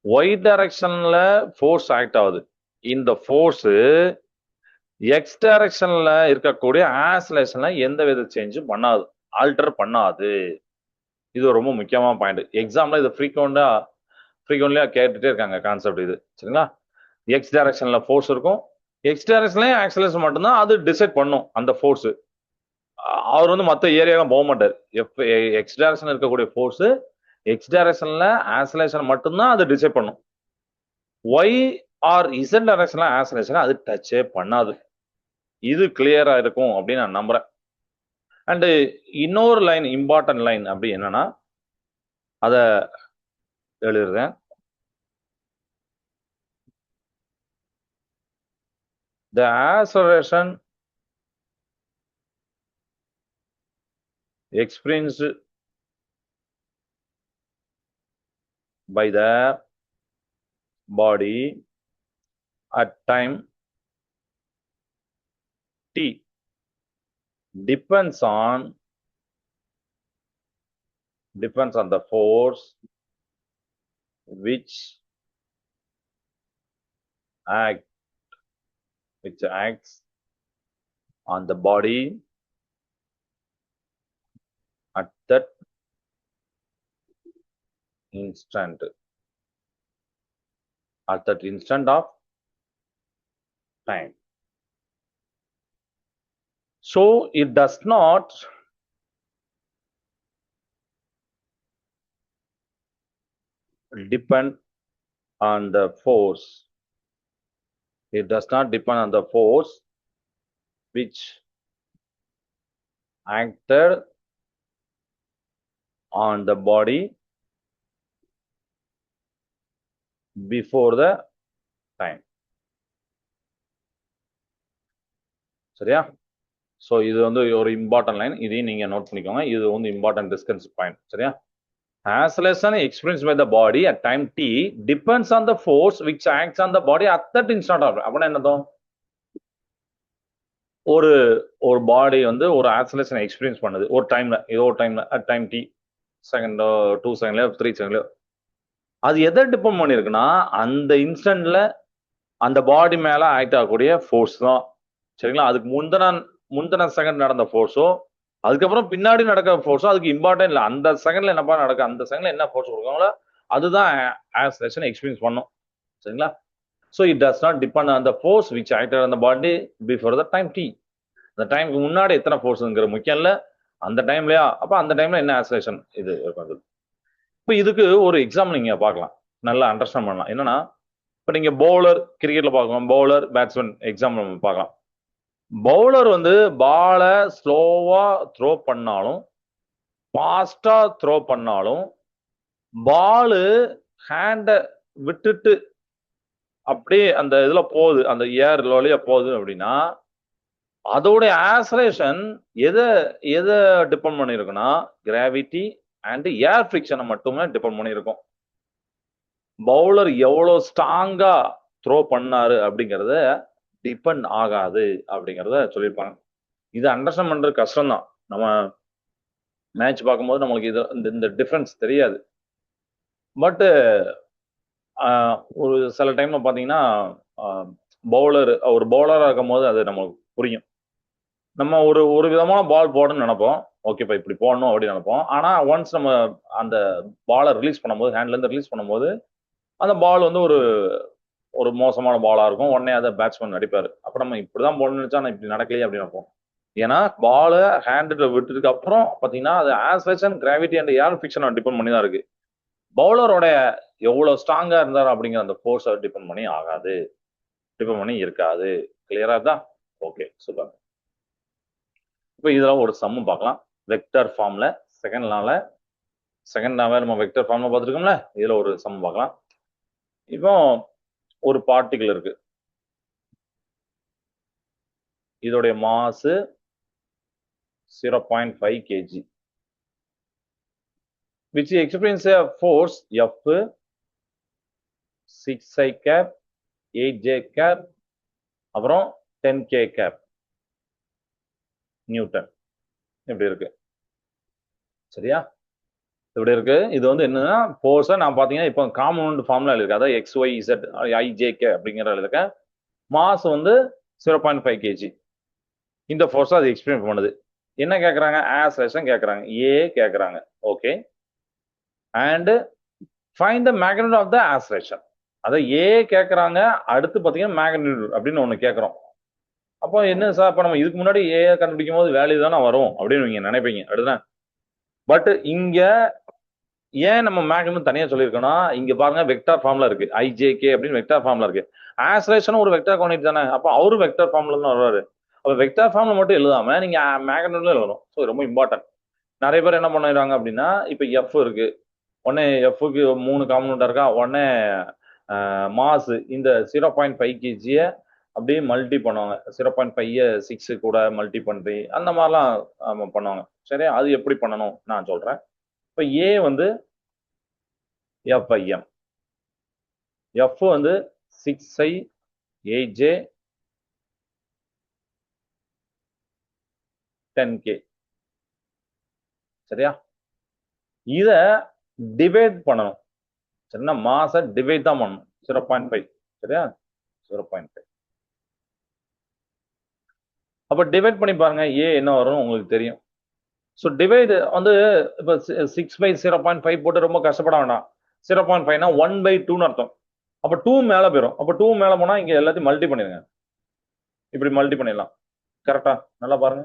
y டைரக்ஷன்ல ஃபோர்ஸ் ஆக்ட் ஆகுது. இந்த ஃபோர்ஸ் x டைரக்ஷன்ல இருக்கக்கூடிய ஆக்சலேஷன்ல எந்த வித சேஞ்சும் பண்ணாது, ஆல்டர் பண்ணாது. இது ரொம்ப முக்கியமான பாயிண்ட். எக்ஸாம்ல இது ஃப்ரீக்வெண்ட்லியா கேட்டுட்டே இருக்காங்க கான்செப்ட் இது. சரிங்களா? எக்ஸ் டைரக்ஷன்ல ஃபோர்ஸ் இருக்கும், எக்ஸ் டைரக்ஷன்லயும் ஆக்சலேஷன் மட்டும்தான் அது டிசைட் பண்ணும் அந்த ஃபோர்ஸ். அவர் வந்து மற்ற ஏரியாவும் போக மாட்டார். எக்ஸ் டைரக்ஷன் இருக்கக்கூடிய ஃபோர்ஸ் எக்ஸ் டைரக்ஷன்ல ஆக்சலேஷன் மட்டும்தான் அது டிசைட் பண்ணும். ஒய் ஆர் இசட் டைரக்ஷன்ல ஆக்சலேஷன் அது டச்சே பண்ணாது. இது கிளியரா இருக்கும் அப்படின்னு நான் நம்புறேன். அண்ட் இன்னொரு லைன், இம்பார்ட்டன்ட் லைன் அப்படி என்னன்னா, அத எழுதுறேன். The acceleration experienced by the body at time t depends on the force which acts on the body at that instant of time. So it does not depend on the force. It does not depend on the force which acted on the body before the time. சரியா? So இது வந்து ஒரு important line. இதையும் நீங்க note பண்ணிக்கோங்க. இது வந்து important discuss point. சரியா? Acceleration experienced by the body at time t depends on the force which acts on the body at that instant of. அப்படின்னா என்னதும், ஒரு ஒரு பாடி வந்து ஒரு ஆக்சலேஷன் எக்ஸ்பீரியன்ஸ் பண்ணுது ஒரு டைம்ல, ஏதோ ஒரு டைம்ல, அட் டைம் டி, செகண்டோ 2 செகண்ட்லயோ 3 செகண்ட்லயோ, அது எதை டிபெண்ட் பண்ணிருக்குன்னா அந்த இன்ஸ்டன்ட்ல அந்த பாடி மேல ஆக்ட் ஆகக்கூடிய ஃபோர்ஸ் தான். சரிங்களா? அதுக்கு முந்தின செகண்ட் நடந்த ஃபோர்ஸோ அதுக்கப்புறம் பின்னாடி நடக்கிற ஃபோர்ஸோ அதுக்கு இம்பார்ட்டன்ட் இல்லை. அந்த செகண்ட்ல என்னப்பா நடக்கும், அந்த செகண்ட்ல என்ன ஃபோர்ஸ் கொடுக்காங்களோ அதுதான் ஆக்சலேஷன் எக்ஸ்பீரியன்ஸ் பண்ணும். சரிங்களா? So it does not depend on the force which acted on the body before the time t. அந்த டைமுக்கு முன்னாடி எத்தனை ஃபோர்ஸுங்கிற முக்கியம் இல்லை, அந்த டைம்லயா, அப்போ அந்த டைம்ல என்ன ஆக்சலேஷன் இது இருக்கும். இப்போ இதுக்கு ஒரு எக்ஸாம்பிள் நீங்க பார்க்கலாம், நல்லா அண்டர்ஸ்டாண்ட் பண்ணலாம். என்னன்னா, இப்போ நீங்க பவுலர், கிரிக்கெட்ல பார்க்கலாம், பவுலர் பேட்ஸ்மேன் எக்ஸாம்பிள் நம்ம பார்க்கலாம். பவுலர் வந்து பாலை ஸ்லோவா த்ரோ பண்ணாலும் ஃபாஸ்டா த்ரோ பண்ணாலும் பாலு ஹேண்டை விட்டுட்டு அப்படியே அந்த இதுல போகுது, அந்த ஏர் வழியா போகுது அப்படின்னா அதோடைய ஆக்சலேஷன் எதை டிபெண்ட் பண்ணிருக்குன்னா கிராவிட்டி அண்ட் ஏர் ஃபிரிக்ஷனை மட்டுமே டிபெண்ட் பண்ணியிருக்கும். பவுலர் எவ்வளவு ஸ்ட்ராங்கா த்ரோ பண்ணாரு அப்படிங்கறத டிபெண்ட் ஆகாது அப்படிங்கிறத சொல்லியிருப்பாங்க. இது அண்டர்ஸ்டாண்ட் பண்றது கஷ்டம் தான். நம்ம மேட்ச் பார்க்கும்போது நம்மளுக்கு இது இந்த டிஃபரன்ஸ் தெரியாது. பட் ஒரு சில டைம்ல பாத்தீங்கன்னா ஒரு பவுலரா இருக்கும் போது அது நமக்கு புரியும். நம்ம ஒரு விதமான பால் போடணும்னு நினைப்போம், ஓகேப்பா இப்படி போடணும் அப்படின்னு நினைப்போம். ஆனா ஒன்ஸ் நம்ம அந்த பாலை ரிலீஸ் பண்ணும்போது, ஹேண்ட்ல இருந்து ரிலீஸ் பண்ணும்போது அந்த பால் வந்து ஒரு மோசமான பாலா இருக்கும். உடனே அதை பேட்ஸ்மேன் அடிப்பாரு. அப்ப நம்ம இப்படிதான் போடணும்னு நினைச்சா நான் இப்படி நடக்கலையே அப்படின்னு நினைப்போம். ஏன்னா பாலை ஹேண்ட்ல விட்டதுக்கு அப்புறம் பாத்தீங்கன்னா அது acceleration, gravity and air friction depend பண்ணி தான் இருக்கு. பவுலரோட எவ்வளவு ஸ்ட்ராங்கா இருந்தாரு அப்படிங்கிற அந்த ஃபோர்ஸை டிபெண்ட் பண்ணி ஆகாது, டிபெண்ட் பண்ணி இருக்காது. கிளியரா தான்? Okay, super. இப்போ இதெல்லாம் ஒரு சம்மு பார்க்கலாம். வெக்டர் ஃபார்ம்ல செகண்ட் லாவை நம்ம வெக்டர் ஃபார்ம்ல பார்த்துருக்கோம்ல, இதுல ஒரு சம் பார்க்கலாம். இப்போ ஒரு பார்ட்டிகிள் இருக்கு, இதோடைய mass 0.5 kg, which experience a force F 6i cap 8j cap அப்புறம் 10k cap நியூட்டன். இப்படி இருக்கு. சரியா? இப்படி இருக்கு. இது வந்து என்னன்னா ஃபோர்ஸை நான் பாத்தீங்கன்னா இப்போ காம்பவுண்ட் ஃபார்ம்ல எழுதிருக்கேன். அதாவது XYZ IJK அப்படிங்கிற எழுதிருக்கேன். மாஸ் வந்து 0.5 kg. இந்த ஃபோர்ஸ் அது எக்ஸ்பீரியன்ஸ் பண்ணுது. என்ன கேட்கறாங்க? ஆக்சலேஷன் கேட்கறாங்க, ஏ கேட்கறாங்க. Okay, and find the magnitude of the acceleration. அதை ஏ கேட்கறாங்க, அடுத்து பாத்தீங்கன்னா மேக்னிடியூட் அப்படின்னு ஒண்ணு கேட்கறோம். அப்போ என்ன சார், அப்ப நம்ம இதுக்கு முன்னாடி ஏ கண்டுபிடிக்கும் போது வேல்யூ தானே வரும் அப்படின்னு நீங்க நினைப்பீங்க, அப்படிதான். பட் இங்க ஏன் நம்ம மேக்னிடியூட் தனியா சொல்லியிருக்கோம்னா, இங்க பாருங்க வெக்டார் ஃபார்ம்ல இருக்கு, ஐஜேகே அப்படின்னு வெக்டார் ஃபார்ம்ல இருக்கு. ஆஸ்லேஷனும் ஒரு வெக்டார் குவான்டிட்டி தானே, அப்போ அவரும் வெக்டார் ஃபார்ம்ல தான் வருவாரு. அப்ப வெக்டார் ஃபார்ம்ல மட்டும் எழுதாம நீங்க மேக்னிடியூட்ல எழுதணும். ஸோ ரொம்ப இம்பார்ட்டன்ட். நிறைய பேர் என்ன பண்ணிடுறாங்க அப்படின்னா, இப்ப எஃப் இருக்கு, உடனே எஃப்க்கு 3 காம்பனண்டா இருக்கா, உடனே மாஸ் இந்த 0.5 கேஜியை அப்படியே மல்டி பண்ணுவாங்க, 0.5 6 கூட மல்டி பண்ணி அந்த மாதிரிலாம் பண்ணுவாங்க. சரி, அது எப்படி பண்ணணும் நான் சொல்றேன். இப்ப ஏ வந்து எஃப்ஐஎம், எஃப் வந்து 6i 8j 10k. சரியா, இத டிவைட் பண்ணணும். சரிங்களா, மாச டிவைட் தான் பண்ணணும், 0.5. சரியா, 0.5. அப்ப டிவைட் பண்ணி பாருங்க ஏ என்ன வரும் உங்களுக்கு தெரியும். ஸோ டிவைடு வந்து இப்போ 6/0.5 போட்டு ரொம்ப கஷ்டப்பட வேண்டாம். 0.5னா 1/2ன்னு அர்த்தம். அப்போ 2 மேலே போயிடும். அப்போ 2 மேலே போனால் இங்கே எல்லாத்தையும் மல்டி பண்ணிடுங்க. இப்படி மல்டி பண்ணிடலாம். கரெக்டா, நல்லா பாருங்க.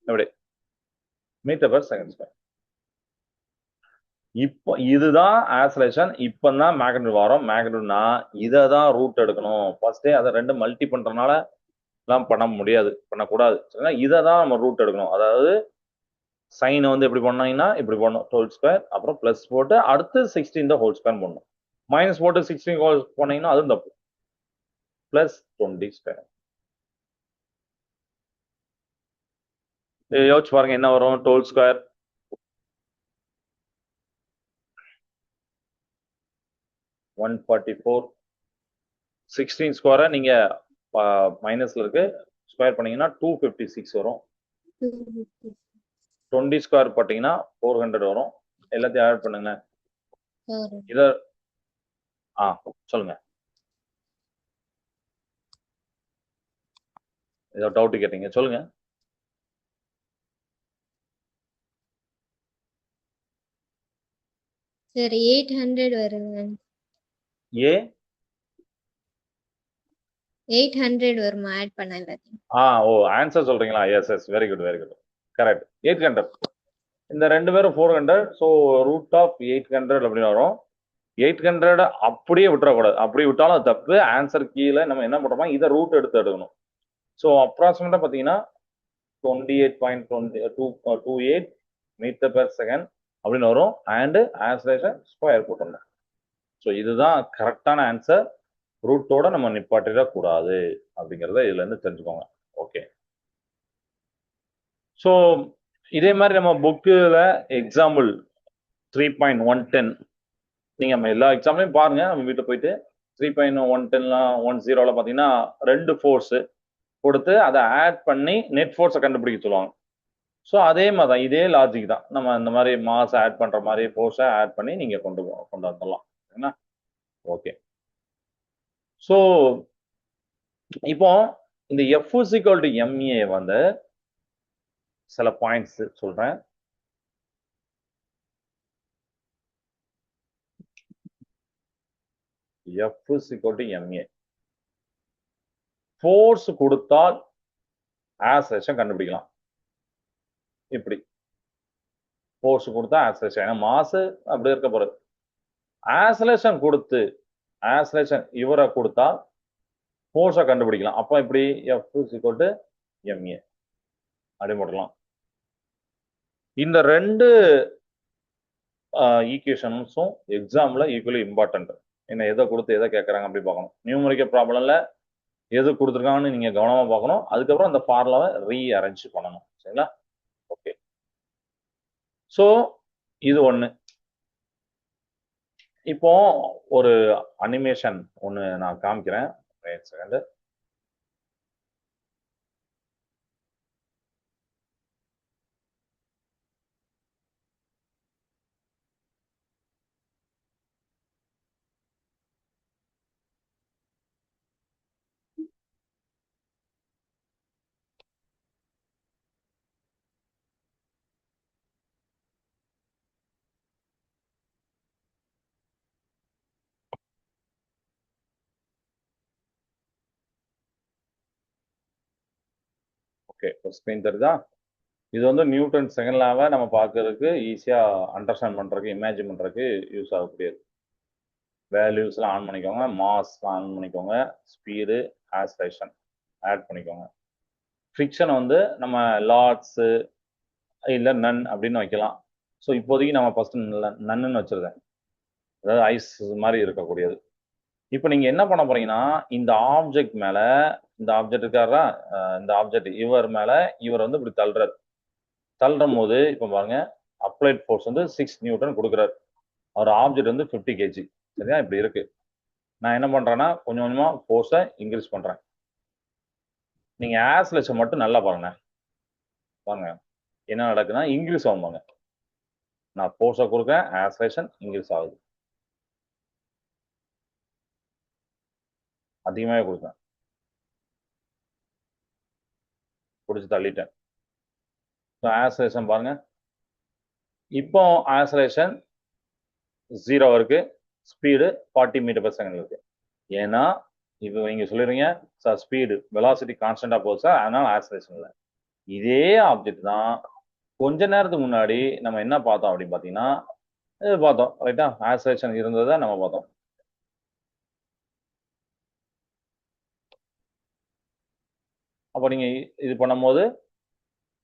எப்படி மீட்டர் பர் செகண்ட் ஸ்கொயர். இப்போ இதுதான் ஆசலேஷன். இப்போ தான் மேக்னிடியூட் வரும். மேக்னிடியூட்னா இதை தான் ரூட் எடுக்கணும். ஃபர்ஸ்டே அதை ரெண்டு மல்டி பண்றதுனால எல்லாம் பண்ண முடியாது, பண்ணக்கூடாது. சரிங்களா, இதை தான் நம்ம ரூட் எடுக்கணும். அதாவது சைனை வந்து எப்படி பண்ணீங்கன்னா இப்படி பண்ணணும், ஹோல் ஸ்கொயர், அப்புறம் பிளஸ் போட்டு அடுத்து 16 ஹோல் ஸ்கொயர் பண்ணணும். மைனஸ் போட்டு 16 ஹோல் பண்ணீங்கன்னா அதுவும் தப்பு. Plus 20 square. யோசிச்சு பாருங்க என்ன வரும். Whole square 144. 16 ஸ்கொயரை நீங்க மைனஸ்ல இருக்கு, ஸ்கொயர் பண்ணீங்கன்னா 256 வரும். 20 ஸ்கொயர் போட்டீங்கன்னா 400 வரும். எல்லாத்தையும் ஆட் பண்ணுங்க. இத சொல்லுங்க, ஏதோ டவுட் கேட்டீங்க, சொல்லுங்க. சரி 800 வருங்க. ஏ 800 வருமா ஆட் பண்ண எல்லாத்தையும்? ஓ ஆன்சர் சொல்றீங்களா? Yes yes, very good very good, correct. 800. இந்த ரெண்டு பேரும் 400. ஸோ ரூட் ஆஃப் 800 அப்படின்னு வரும். 800 அப்படியே விட்டுறக்கூடாது, அப்படி விட்டாலும் அது தப்பு. ஆன்சர் கீழே நம்ம என்ன பண்றோமா இதை ரூட் எடுத்து எடுக்கணும். ஸோ அப்ராக்சிமேட்டா பார்த்தீங்கன்னா 28.28 மீட்டர் பெர் செகண்ட் அப்படின்னு வரும். அண்ட் ஆன்சரேஷன் ஸ்கொயர் போட்டோம். ஸோ இதுதான் கரெக்டான ஆன்சர். ரூட்டோட நம்ம நிப்பாட்டிடக்கூடாது அப்படிங்கிறத இதுல இருந்து தெரிஞ்சுக்கோங்க. ஓகே, ஸோ இதே மாதிரி நம்ம புக்கில் எக்ஸாம்பிள் 3.110 நீங்க நம்ம எல்லா எக்ஸாம்லையும் பாருங்க, நம்ம வீட்டில் போயிட்டு 3.110லாம் 10ல பார்த்தீங்கன்னா ரெண்டு ஃபோர்ஸ் கொடுத்து அதை ஆட் பண்ணி நெட் ஃபோர்ஸை கண்டுபிடிக்க சொல்லுவாங்க. ஸோ அதே மாதிரி தான், இதே லாஜிக் தான். நம்ம இந்த மாதிரி மாஸ் ஆட் பண்ற மாதிரி ஃபோர்ஸை ஆட் பண்ணி நீங்க கொண்டு வந்துடலாம். சரிங்களா, ஓகே. ஸோ இப்போ இந்த எஃப் இக்குவல் டு எம்ஏ வந்து சில பாயிண்ட்ஸ் சொல்றேன். F equal to MA, force கொடுத்தால் ஆசலேஷன் கண்டுபிடிக்கலாம். இப்படி ஃபோர்ஸ் கொடுத்தா ஆசலேஷன், ஏன்னா மாஸ் அப்படி இருக்க போறது. ஆசலேஷன் கொடுத்து ஆசலேஷன் இவரை கொடுத்தா ஃபோர்ஸை கண்டுபிடிக்கலாம். அப்போ இப்படி எஃப் இக்குவல் டு எம்ஏ அப்படி போடலாம். இந்த ரெண்டு ஈக்குவேஷன்ஸும் எக்ஸாம்ல ஈக்குவலி இம்பார்ட்டன்ட். என்ன எதை கொடுத்து எதை கேட்கறாங்க அப்படி பார்க்கணும். நியூமரிக்கல் ப்ராப்ளம்ல எது கொடுத்துருக்காங்கன்னு நீங்க கவனமா பார்க்கணும். அதுக்கப்புறம் அந்த ஃபார்முலாவை ரீஅரேஞ்ச் பண்ணணும். சரிங்களா, ஓகே. ஸோ இது ஒண்ணு. இப்போ ஒரு அனிமேஷன் ஒண்ணு நான் காமிக்கிறேன். செகண்ட். ஓகே, ஸ்க்ரீன் தெரியுதா? இது வந்து நியூட்டன் செகண்ட் லாவை நம்ம பார்க்கறதுக்கு ஈஸியாக அண்டர்ஸ்டாண்ட் பண்ணுறதுக்கு இமேஜின் பண்ணுறதுக்கு யூஸ் ஆகக்கூடியது. வேல்யூஸ்லாம் ஆன் பண்ணிக்கோங்க, மாஸ்லாம் ஆன் பண்ணிக்கோங்க, ஸ்பீடு, ஆக்ஸலரேஷன் ஆட் பண்ணிக்கோங்க. ஃப்ரிக்ஷன் வந்து நம்ம லாட்ஸு இல்லை நன் அப்படின்னு வைக்கலாம். ஸோ இப்போதைக்கு நம்ம ஃபஸ்ட்டு நன்னுன்னு வச்சுருந்தேன், அதாவது ஐஸ் மாதிரி இருக்கக்கூடியது. இப்போ நீங்கள் என்ன பண்ண போறீங்கன்னா, இந்த ஆப்ஜெக்ட் மேலே, இந்த ஆப்ஜெக்ட் இருக்காரா, இந்த ஆப்ஜெக்ட் இவர் மேலே இவர் வந்து இப்படி தள்ளும் போது இப்போ பாருங்க, அப்ளைட் ஃபோர்ஸ் வந்து 6 நியூட்டன் கொடுக்குறாரு. அவர் ஆப்ஜெக்ட் வந்து 50 கேஜி. சரியா? இப்படி இருக்கு. நான் என்ன பண்றேன்னா கொஞ்சம் கொஞ்சமா ஃபோர்ஸை இன்க்ரீஸ் பண்றேன். நீங்க ஆக்ஸலரேஷன் மட்டும் நல்லா பாருங்க. பாருங்க என்ன நடக்குதுன்னா இன்க்ரீஸ் ஆகும் பாருங்க. நான் ஃபோர்ஸை கொடுக்குறேன், ஆக்ஸலரேஷன் இன்க்ரீஸ் ஆகுது. அதிகமாகவே கொடுக்குறேன், பிடிச்சி தள்ளிட்டேன். ஆக்ஸலரேஷன் பாருங்க. இப்போ ஆக்ஸலரேஷன் 0 இருக்கு, ஸ்பீடு 40 மீட்டர் per செகண்ட் இருக்கு. ஏன்னா இப்போ நீங்க சொல்லிடுறீங்க சார் ஸ்பீடு வெலாசிட்டி கான்ஸ்டன்டா போகுது சார், அதனால ஆக்ஸலரேஷன் இல்லை. இதே ஆப்ஜெக்ட் தான் கொஞ்ச நேரத்துக்கு முன்னாடி நம்ம என்ன பார்த்தோம் அப்படின்னு பார்த்தீங்கன்னா, இது பார்த்தோம் ரைட்டா, ஆக்ஸலரேஷன் இருந்ததை நம்ம பார்த்தோம். அப்போ நீங்க இது பண்ணும்போது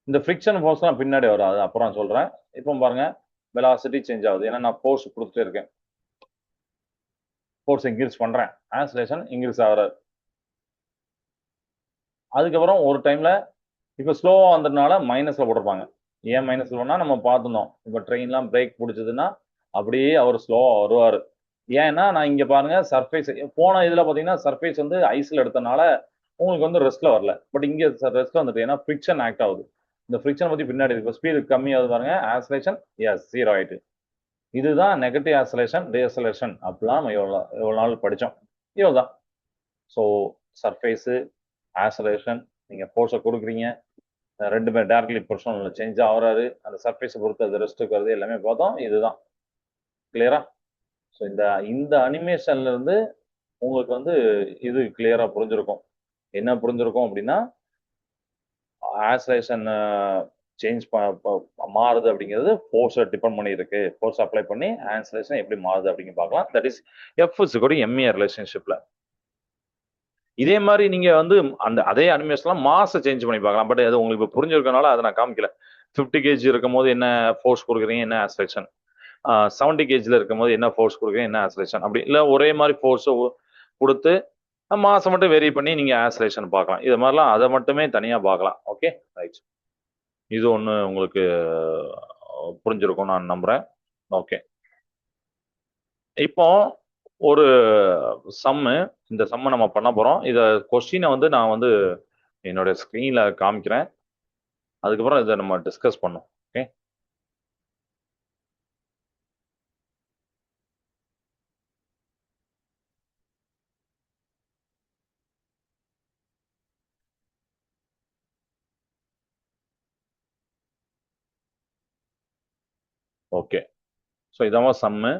இந்த ஃப்ரிக்ஷன் ஃபோர்ஸ்லாம் பின்னாடி வரும், அது அப்புறம் சொல்றேன். இப்போ பாருங்க வெலாசிட்டி சேஞ்ச் ஆகுது, ஏன்னா நான் ஃபோர்ஸ் கொடுத்துட்டே இருக்கேன். ஃபோர்ஸ் இன்க்ரீஸ் பண்றேன், ஆக்ஸலரேஷன் இன்க்ரீஸ் ஆகுறாரு. அதுக்கப்புறம் ஒரு டைம்ல இப்போ ஸ்லோவா வந்ததுனால மைனஸ்ல போட்டிருப்பாங்க. ஏன் மைனஸ்ல போனா நம்ம பார்த்துருந்தோம், இப்போ ட்ரெயின்லாம் பிரேக் பிடிச்சதுன்னா அப்படியே அவர் ஸ்லோவா வருவார். ஏன்னா நான் இங்க பாருங்க சர்ஃபேஸ் போன இதுல பாத்தீங்கன்னா சர்ஃபேஸ் வந்து ஐஸ்ல எடுத்தனால உங்களுக்கு வந்து ரெஸ்ட்ல வரல. பட் இங்க ரெஸ்ட்ல வந்துட்டு ஏன்னா ஃப்ரிக்ஷன் ஆக்ட் ஆகுது. இந்த ஃப்ரிக்ஷன் பத்தி பின்னாடி இருக்கு, ஸ்பீடு கம்மியாகுது பாருங்க, ஆக்ஸலரேஷன் எஸ் 0 ஆயிட்டு. இதுதான் நெகட்டிவ் ஆக்ஸலரேஷன், டீஆக்ஸலரேஷன். அப்படிலாம் நம்ம எவ்வளவு நாள் படிச்சோம், இவ்வளவுதான். ஸோ சர்ஃபேஸு, ஆக்ஸலரேஷன், நீங்க ஃபோர்ஸை கொடுக்குறீங்க, ரெண்டுமே டேரக்ட்லி பொசிஷன்ல சேஞ்ச் ஆகுறாரு, அந்த சர்ஃபேஸை பொறுத்து அது ரெஸ்ட் இருக்கிறது எல்லாமே பார்த்தோம். இதுதான் கிளியரா? ஸோ இந்த அனிமேஷன்ல இருந்து உங்களுக்கு வந்து இது கிளியரா புரிஞ்சிருக்கும். என்ன புரிஞ்சிருக்கும் அப்படின்னா, ஆக்ஸலரேஷன் சேஞ்ச் மாறுது அப்படிங்கிறது ஃபோர்ஸை டிபெண்ட் பண்ணி இருக்கு. ஃபோர்ஸ் அப்ளை பண்ணி ஆக்ஸலரேஷன் எப்படி மாறுது அப்படின்னு பார்க்கலாம். தட் இஸ் எஃப் இஸ் கூட எம்ஏ ரிலேஷன்ஷிப்ல. இதே மாதிரி நீங்க வந்து அதே அனிமேஷன்லாம் மாஸை சேஞ்ச் பண்ணி பார்க்கலாம். பட் அது உங்களுக்கு இப்போ புரிஞ்சிருக்கனால அதை நான் காமிக்கல. 50 கேஜி இருக்கும் போது என்ன ஃபோர்ஸ் கொடுக்குறீங்க, என்ன ஆக்ஸலரேஷன், 70 கேஜில் இருக்கும் போது என்ன ஃபோர்ஸ் கொடுக்குறீங்க, என்ன ஆக்ஸலரேஷன், அப்படி இல்லை ஒரே மாதிரி ஃபோர்ஸை கொடுத்து மாசம் மட்டும் வெரி பண்ணி நீங்க ஆக்ஸலரேஷன் பார்க்கலாம். இது மாதிரிலாம் அதை மட்டுமே தனியா பார்க்கலாம். ஓகே ரைட், இது ஒன்று உங்களுக்கு புரிஞ்சிருக்கும் நான் நம்புறேன். ஓகே, இப்போ ஒரு சம்மு, இந்த சம்மை நம்ம பண்ண போறோம். இதை கொஸ்டினை வந்து நான் வந்து என்னோட ஸ்க்ரீன்ல காமிக்கிறேன், அதுக்கப்புறம் இதை நம்ம டிஸ்கஸ் பண்ணோம். Okay, okay. ஸோ இதான் சம்மு.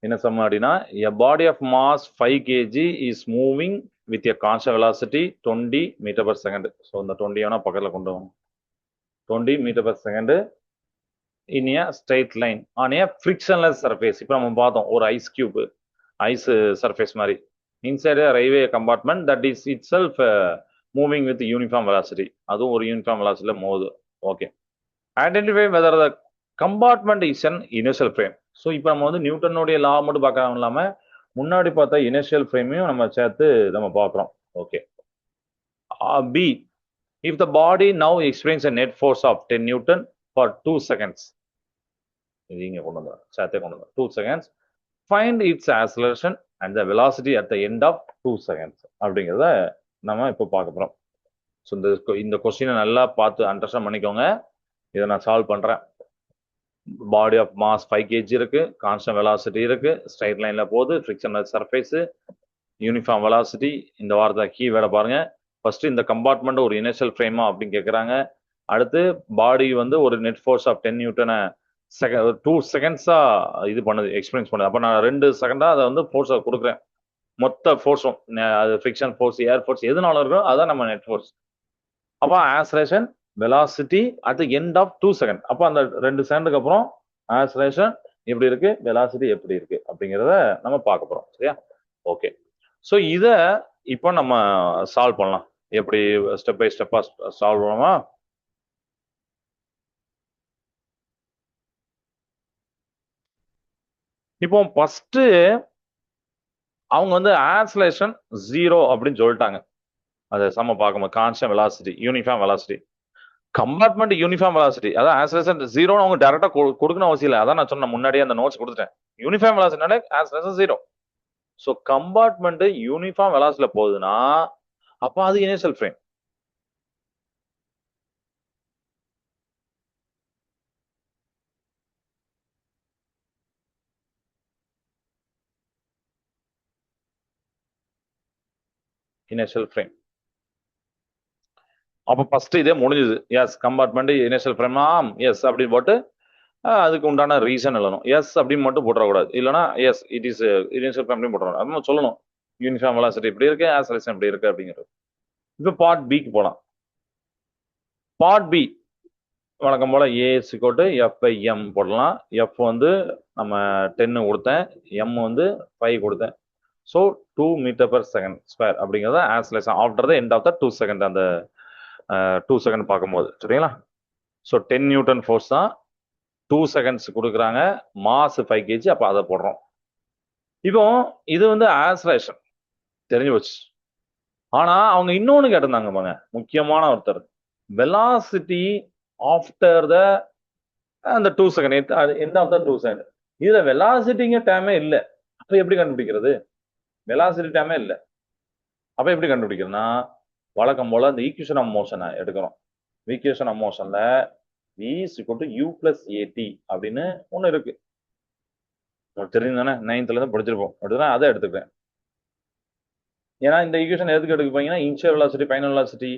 என்ன சம்மு அப்படின்னா, a body of mass 5 kg is moving with a constant velocity 20 meter per second. So இந்த 20 வேணா பக்கத்தில் கொண்டு வாங்க. 20 meter per second in a straight line on a frictionless surface. இப்போ நம்ம பார்த்தோம் ஒரு ஐஸ் கியூப், ஐஸ் சர்ஃபேஸ் மாதிரி, inside railway compartment that is it self moving with uniform velocity. அதுவும் ஒரு யூனிஃபார்ம் வெலாசிட்டியில் போகுது. Okay, identify whether the compartment is an initial frame. So இப்போ நம்ம வந்து நியூட்டனுடைய லா மட்டும் பார்க்கலாம் இல்லாமல் முன்னாடி பார்த்த இனிஷியல் ஃப்ரேமையும் நம்ம சேர்த்து நம்ம பார்க்குறோம். Okay, B, if the body now experiences a net force of 10 Newton for 2 seconds, இது இங்க கொண்டு வந்தோம், சேர்த்தே கொண்டு வந்தோம், 2 seconds, find its acceleration and the velocity at the end of 2 seconds அப்படிங்கிறத நம்ம இப்போ பார்க்க போகிறோம். ஸோ இந்த கொஸ்டினை நல்லா பார்த்து அண்டர்ஸ்டாண்ட் பண்ணிக்கோங்க. இதை நான் சால்வ் பண்ணுறேன். பாடி ஆஃப் மாஸ் 5 kg இருக்கு, கான்ஸ்டன்ட் வெலாசிட்டி இருக்கு, ஸ்ட்ரைட் லைன்ல போகுது, ஃப்ரிக்ஷனல் சர்ஃபேஸ், யூனிஃபார்ம் வெலாசிட்டி. இந்த வாரத்தை கீ வேலை பாருங்க. ஃபர்ஸ்ட் இந்த கம்பார்ட்மெண்ட் ஒரு இனிஷியல் ஃப்ரேமா அப்படின்னு கேட்குறாங்க. அடுத்து பாடி வந்து ஒரு நெட் ஃபோர்ஸ் ஆஃப் 10 நியூட்டனை 2 செகண்ட்ஸா இது பண்ணுது, எக்ஸ்பீரியன்ஸ் பண்ணுது. அப்போ நான் 2 செகண்டா அதை வந்து ஃபோர்ஸை கொடுக்குறேன். மொத்த ஃபோர்ஸும் அது ஃப்ரிக்ஷன் ஃபோர்ஸ், ஏர் ஃபோர்ஸ் எதுனாலும் இருக்கும், அதான் நம்ம நெட் ஃபோர்ஸ். அப்போ acceleration velocity at the end of 2 second. அப்போ அந்த 2 செகண்டுக்கு அப்புறம் ஆக்சலேஷன் எப்படி இருக்கு, வெலாசிட்டி எப்படி இருக்கு அப்படிங்கிறத நம்ம பார்க்க போறோம். சரியா? ஓகே. ஸோ இதை இப்போ நம்ம சால்வ் பண்ணலாம். எப்படி ஸ்டெப் பை ஸ்டெப்பா சால்வ் பண்ணுவோமா? இப்போ ஃபர்ஸ்ட் அவங்க வந்து ஆக்சலேஷன் 0 அப்படின்னு சொல்லிட்டாங்க. அதை சம பார்க்கும்போது constant velocity, uniform velocity, compartment uniform velocity. அதான் ஆக்சலேஷன் 0 அவங்க டைரக்டா கொடுக்கணும் அவசியம் இல்லை. அதான் நான் சொன்ன முன்னாடியே அந்த நோட்ஸ் கொடுத்துட்டேன். யூனிஃபார்ம் வெலாசிட்டினால ஆக்சலேஷன் 0. ஸோ கம்பார்ட்மெண்ட் யூனிஃபார்ம் வெலாசிட்டியில போகுதுன்னா அப்போ அது இனிஷியல் ஃப்ரேம். Initial frame. அப்போ ஃபர்ஸ்ட் இதே முடிஞ்சது. எஸ், கம்பார்ட்மெண்ட் இனிஷியல் ஃப்ரேம், ஆம் எஸ் அப்படின்னு போட்டு அதுக்கு உண்டான ரீசன் எழுதணும். எஸ் அப்படின்னு மட்டும் போட்டுறக்கூடாது. இல்லைன்னா S it is initial frame அப்படின்னு போட்டுறோம். நம்ம சொல்லணும் யூனிஃபார்ம் வெலாசிட்டி இப்படி இருக்கு, ஆக்சலேஷன் இப்படி இருக்கு அப்படிங்கிறது. இப்போ பார்ட் பிக்கு போகலாம். பார்ட் பி வழக்கம் போல ஏஎஸ் கோட்டு எஃப்ஐஎம் போடலாம். எஃப் வந்து நம்ம 10 கொடுத்தேன், எம் வந்து 5 கொடுத்தேன். So 2 metre per second square அப்படிங்கிறத acceleration after the end of the 2 second. அந்த 2 செகண்ட் பார்க்கும்போது சரிங்களா? ஸோ 10 நியூட்டன் ஃபோர்ஸ் தான், 2 செகண்ட்ஸ் கொடுக்குறாங்க, மாஸ் 5 kg. அப்போ அதை போடுறோம். இப்போ இது வந்து ஆக்சலேஷன் தெரிஞ்சு போச்சு. ஆனா அவங்க இன்னொன்னு கேட்டிருந்தாங்க பாங்க, முக்கியமான ஒருத்தர், வெலாசிட்டி ஆஃப்டர் த அந்த 2 second, end of the 2 second. இதுல வெலாசிட்டிங்க டைமே இல்லை. அப்ப எப்படி கண்டுபிடிக்கிறது? வெலாசிட்டி டைமே இல்லை. அப்ப எப்படி கண்டுபிடிக்கிறதுனா வழக்கம் போல இந்த ஈக்குவேஷன் ஆஃப் மோஷனை எடுக்கிறோம். ஈக்குவேஷன் ஆஃப் மோஷன்ல v = u + at அப்படின்னு ஒண்ணு இருக்கு. தெரியும் தானே, 9th இருந்து படிச்சிருப்போம். அப்படிதான் அதை எடுத்துக்கிறேன். ஏன்னா இந்த ஈக்குவேஷன் எதுக்கு எடுக்க போறீங்கன்னா initial velocity, final velocity,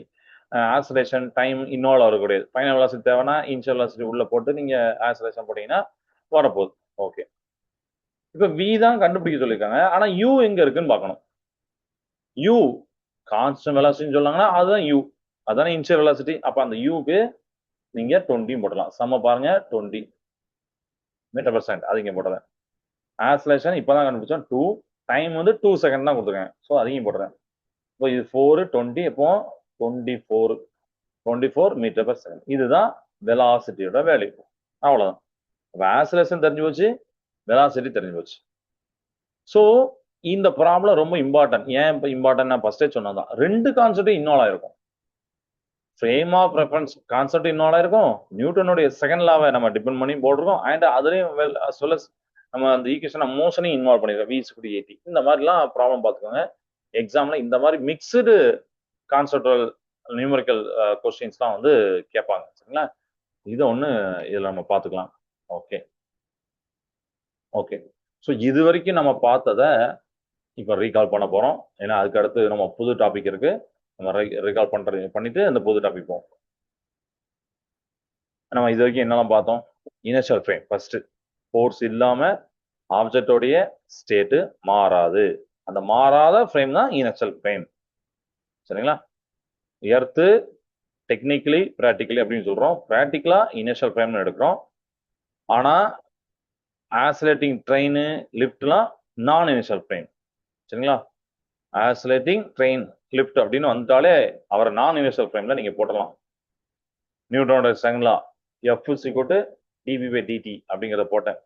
acceleration, time involve ஆகக்கூடியது. ஃபைனல் வெலாசிட்டி தேவைன்னா இனிஷியல் வெலாசிட்டி உள்ள போட்டு நீங்க ஆக்சலேஷன் போட்டீங்கன்னா வரப்போகுது. ஓகே. இப்ப v தான் கண்டுபிடிக்க சொல்லியிருக்காங்க. ஆனா u எங்க இருக்குன்னு பார்க்கணும். u கான்ஸ்டன்ட் வெலாசிட்டின்னு சொன்னாங்கன்னா அதுதான் u, அதானே இனிஷியல் வெலாசிட்டி. அப்ப அந்த uக்கு நீங்க 20 போடலாம். சம பாருங்க 20 மீட்டர் பர் செகண்ட், அது இங்க போடுறேன். ஆக்சலேஷன் இப்பதான் கண்டுபிடிச்சோம் 2, டைம் வந்து 2 செகண்ட் தான் கொடுத்துருக்கேன். ஸோ அதையும் போடுறேன். இப்போ இது 4 20, இப்போ 24 மீட்டர் பர் செகண்ட். இதுதான் வெலாசிட்டியோட வேல்யூ. அவ்வளவுதான். ஆக்சலேஷன் தெரிஞ்சு போச்சு, வெலாசிட்டி தெரிஞ்சு போச்சு. ஸோ இந்த ப்ராப்ளம் ரொம்ப இம்பார்ட்டன்ட். ஏன் இப்போ இம்பார்ட்டன்ட்? நான் ஃபர்ஸ்டே சொன்னதான், 2 கான்செப்ட் இன்வால்வ் ஆயிருக்கும். Frame of reference concept involve ஆயிருக்கும், நியூட்டனுடைய செகண்ட் லாவை நம்ம டிபெண்ட் பண்ணி போட்டிருக்கோம், அண்ட் அதுலயும் நம்ம அந்த ஈக்குவேஷன் மோஷனையும் இன்வால்வ் பண்ணிருக்கோம், v = at. இந்த மாதிரிலாம் ப்ராப்ளம் பார்த்துக்கோங்க. எக்ஸாம்ல இந்த மாதிரி மிக்சடு கான்செப்டுவல் நியூமரிக்கல் கொஸ்டின்ஸ்லாம் வந்து கேட்பாங்க. சரிங்களா? இதை ஒன்று இதில் நம்ம பார்த்துக்கலாம். Okay okay. ஸோ இது வரைக்கும் நம்ம பார்த்ததை இப்போ ரீகால் பண்ண போகிறோம். ஏன்னா அதுக்கு அடுத்து நம்ம புது டாபிக் இருக்கு, நம்ம ரீகால் பண்ணிட்டு அந்த புது டாபிக் போவோம். நம்ம இது வரைக்கும் என்னெல்லாம் பார்த்தோம்? இனிஷியல் ஃப்ரேம் ஃபர்ஸ்ட், ஃபோர்ஸ் இல்லாம ஆப்ஜெக்டோடைய ஸ்டேட்டு மாறாது, அந்த மாறாத ஃப்ரேம் தான் இனிஷியல் ஃப்ரேம். சரிங்களா? எர்த்து டெக்னிக்கலி ப்ராக்டிக்கலி அப்படின்னு சொல்றோம். ப்ராக்டிக்கலா இனிஷியல் ஃப்ரேம்னு எடுக்கிறோம். ஆனா ஆசிலேட்டிங் ட்ரெயின் லிஃப்ட்லாம் நான் இனிஷியல் ஃப்ரேம். சரிங்களா? ஆசிலேட்டிங் ட்ரெயின் லிஃப்ட் அப்படின்னு வந்துட்டாலே அவரை நான் இனிஷியல் ஃப்ரேம்ல நீங்க போட்டலாம். நியூட்டனோட செகண்ட் லா F = dv/dt அப்படிங்கிறத போட்டேன்.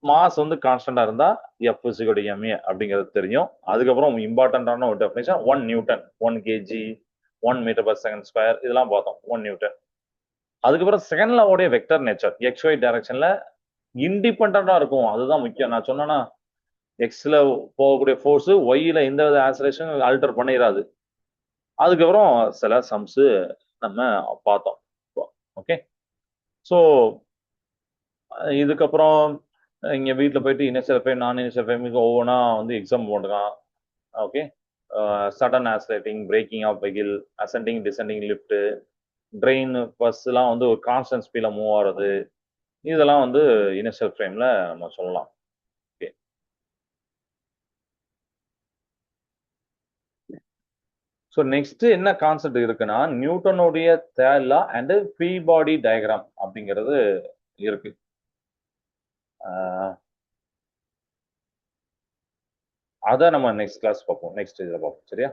மாஸ் வந்து கான்ஸ்டன்டா இருந்தா F = ma அப்படிங்கிறது தெரியும். அதுக்கப்புறம் இம்பார்ட்டன்டான ஒரு definition 1 newton, 1 kg, 1 metre per second square, இதெல்லாம் பார்த்தோம். 1 நியூட்டன். அதுக்கப்புறம் செகண்ட் லாவோடைய வெக்டர் நேச்சர் XY டைரக்ஷன்ல இண்டிபெண்டா இருக்கும். அதுதான் முக்கியம். நான் சொன்னேன்னா எக்ஸ்ல போகக்கூடிய ஃபோர்ஸ் ஒய்ல எந்த வித ஆக்சலேஷன் ஆல்டர் பண்ணிடாது. அதுக்கப்புறம் சில சம்ஸ் நம்ம பார்த்தோம். ஓகே. ஸோ இதுக்கப்புறம் இங்க வீட்டில் போயிட்டு இனிஷியல் ஃப்ரேம், நான் இனிஷியல் ஃப்ரேமுக்கு ஒவ்வொன்றா வந்து எக்ஸாம் போட்டுக்கலாம். ஓகே. Sudden accelerating, braking of vehicle, ascending descending lift, train, பஸ்லாம் வந்து ஒரு கான்ஸ்டன்ட் ஸ்பீட்ல மூவ் ஆகுறது, இதெல்லாம் வந்து இனிஷியல் ஃப்ரேம்ல நம்ம சொல்லலாம். ஓகே. ஸோ நெக்ஸ்ட் என்ன கான்செப்ட் இருக்குன்னா நியூட்டனுடைய third law and free body diagram அப்படிங்கிறது இருக்கு. அதை நம்ம நெக்ஸ்ட் கிளாஸ் பார்ப்போம், நெக்ஸ்ட் இதில் பார்ப்போம். சரியா?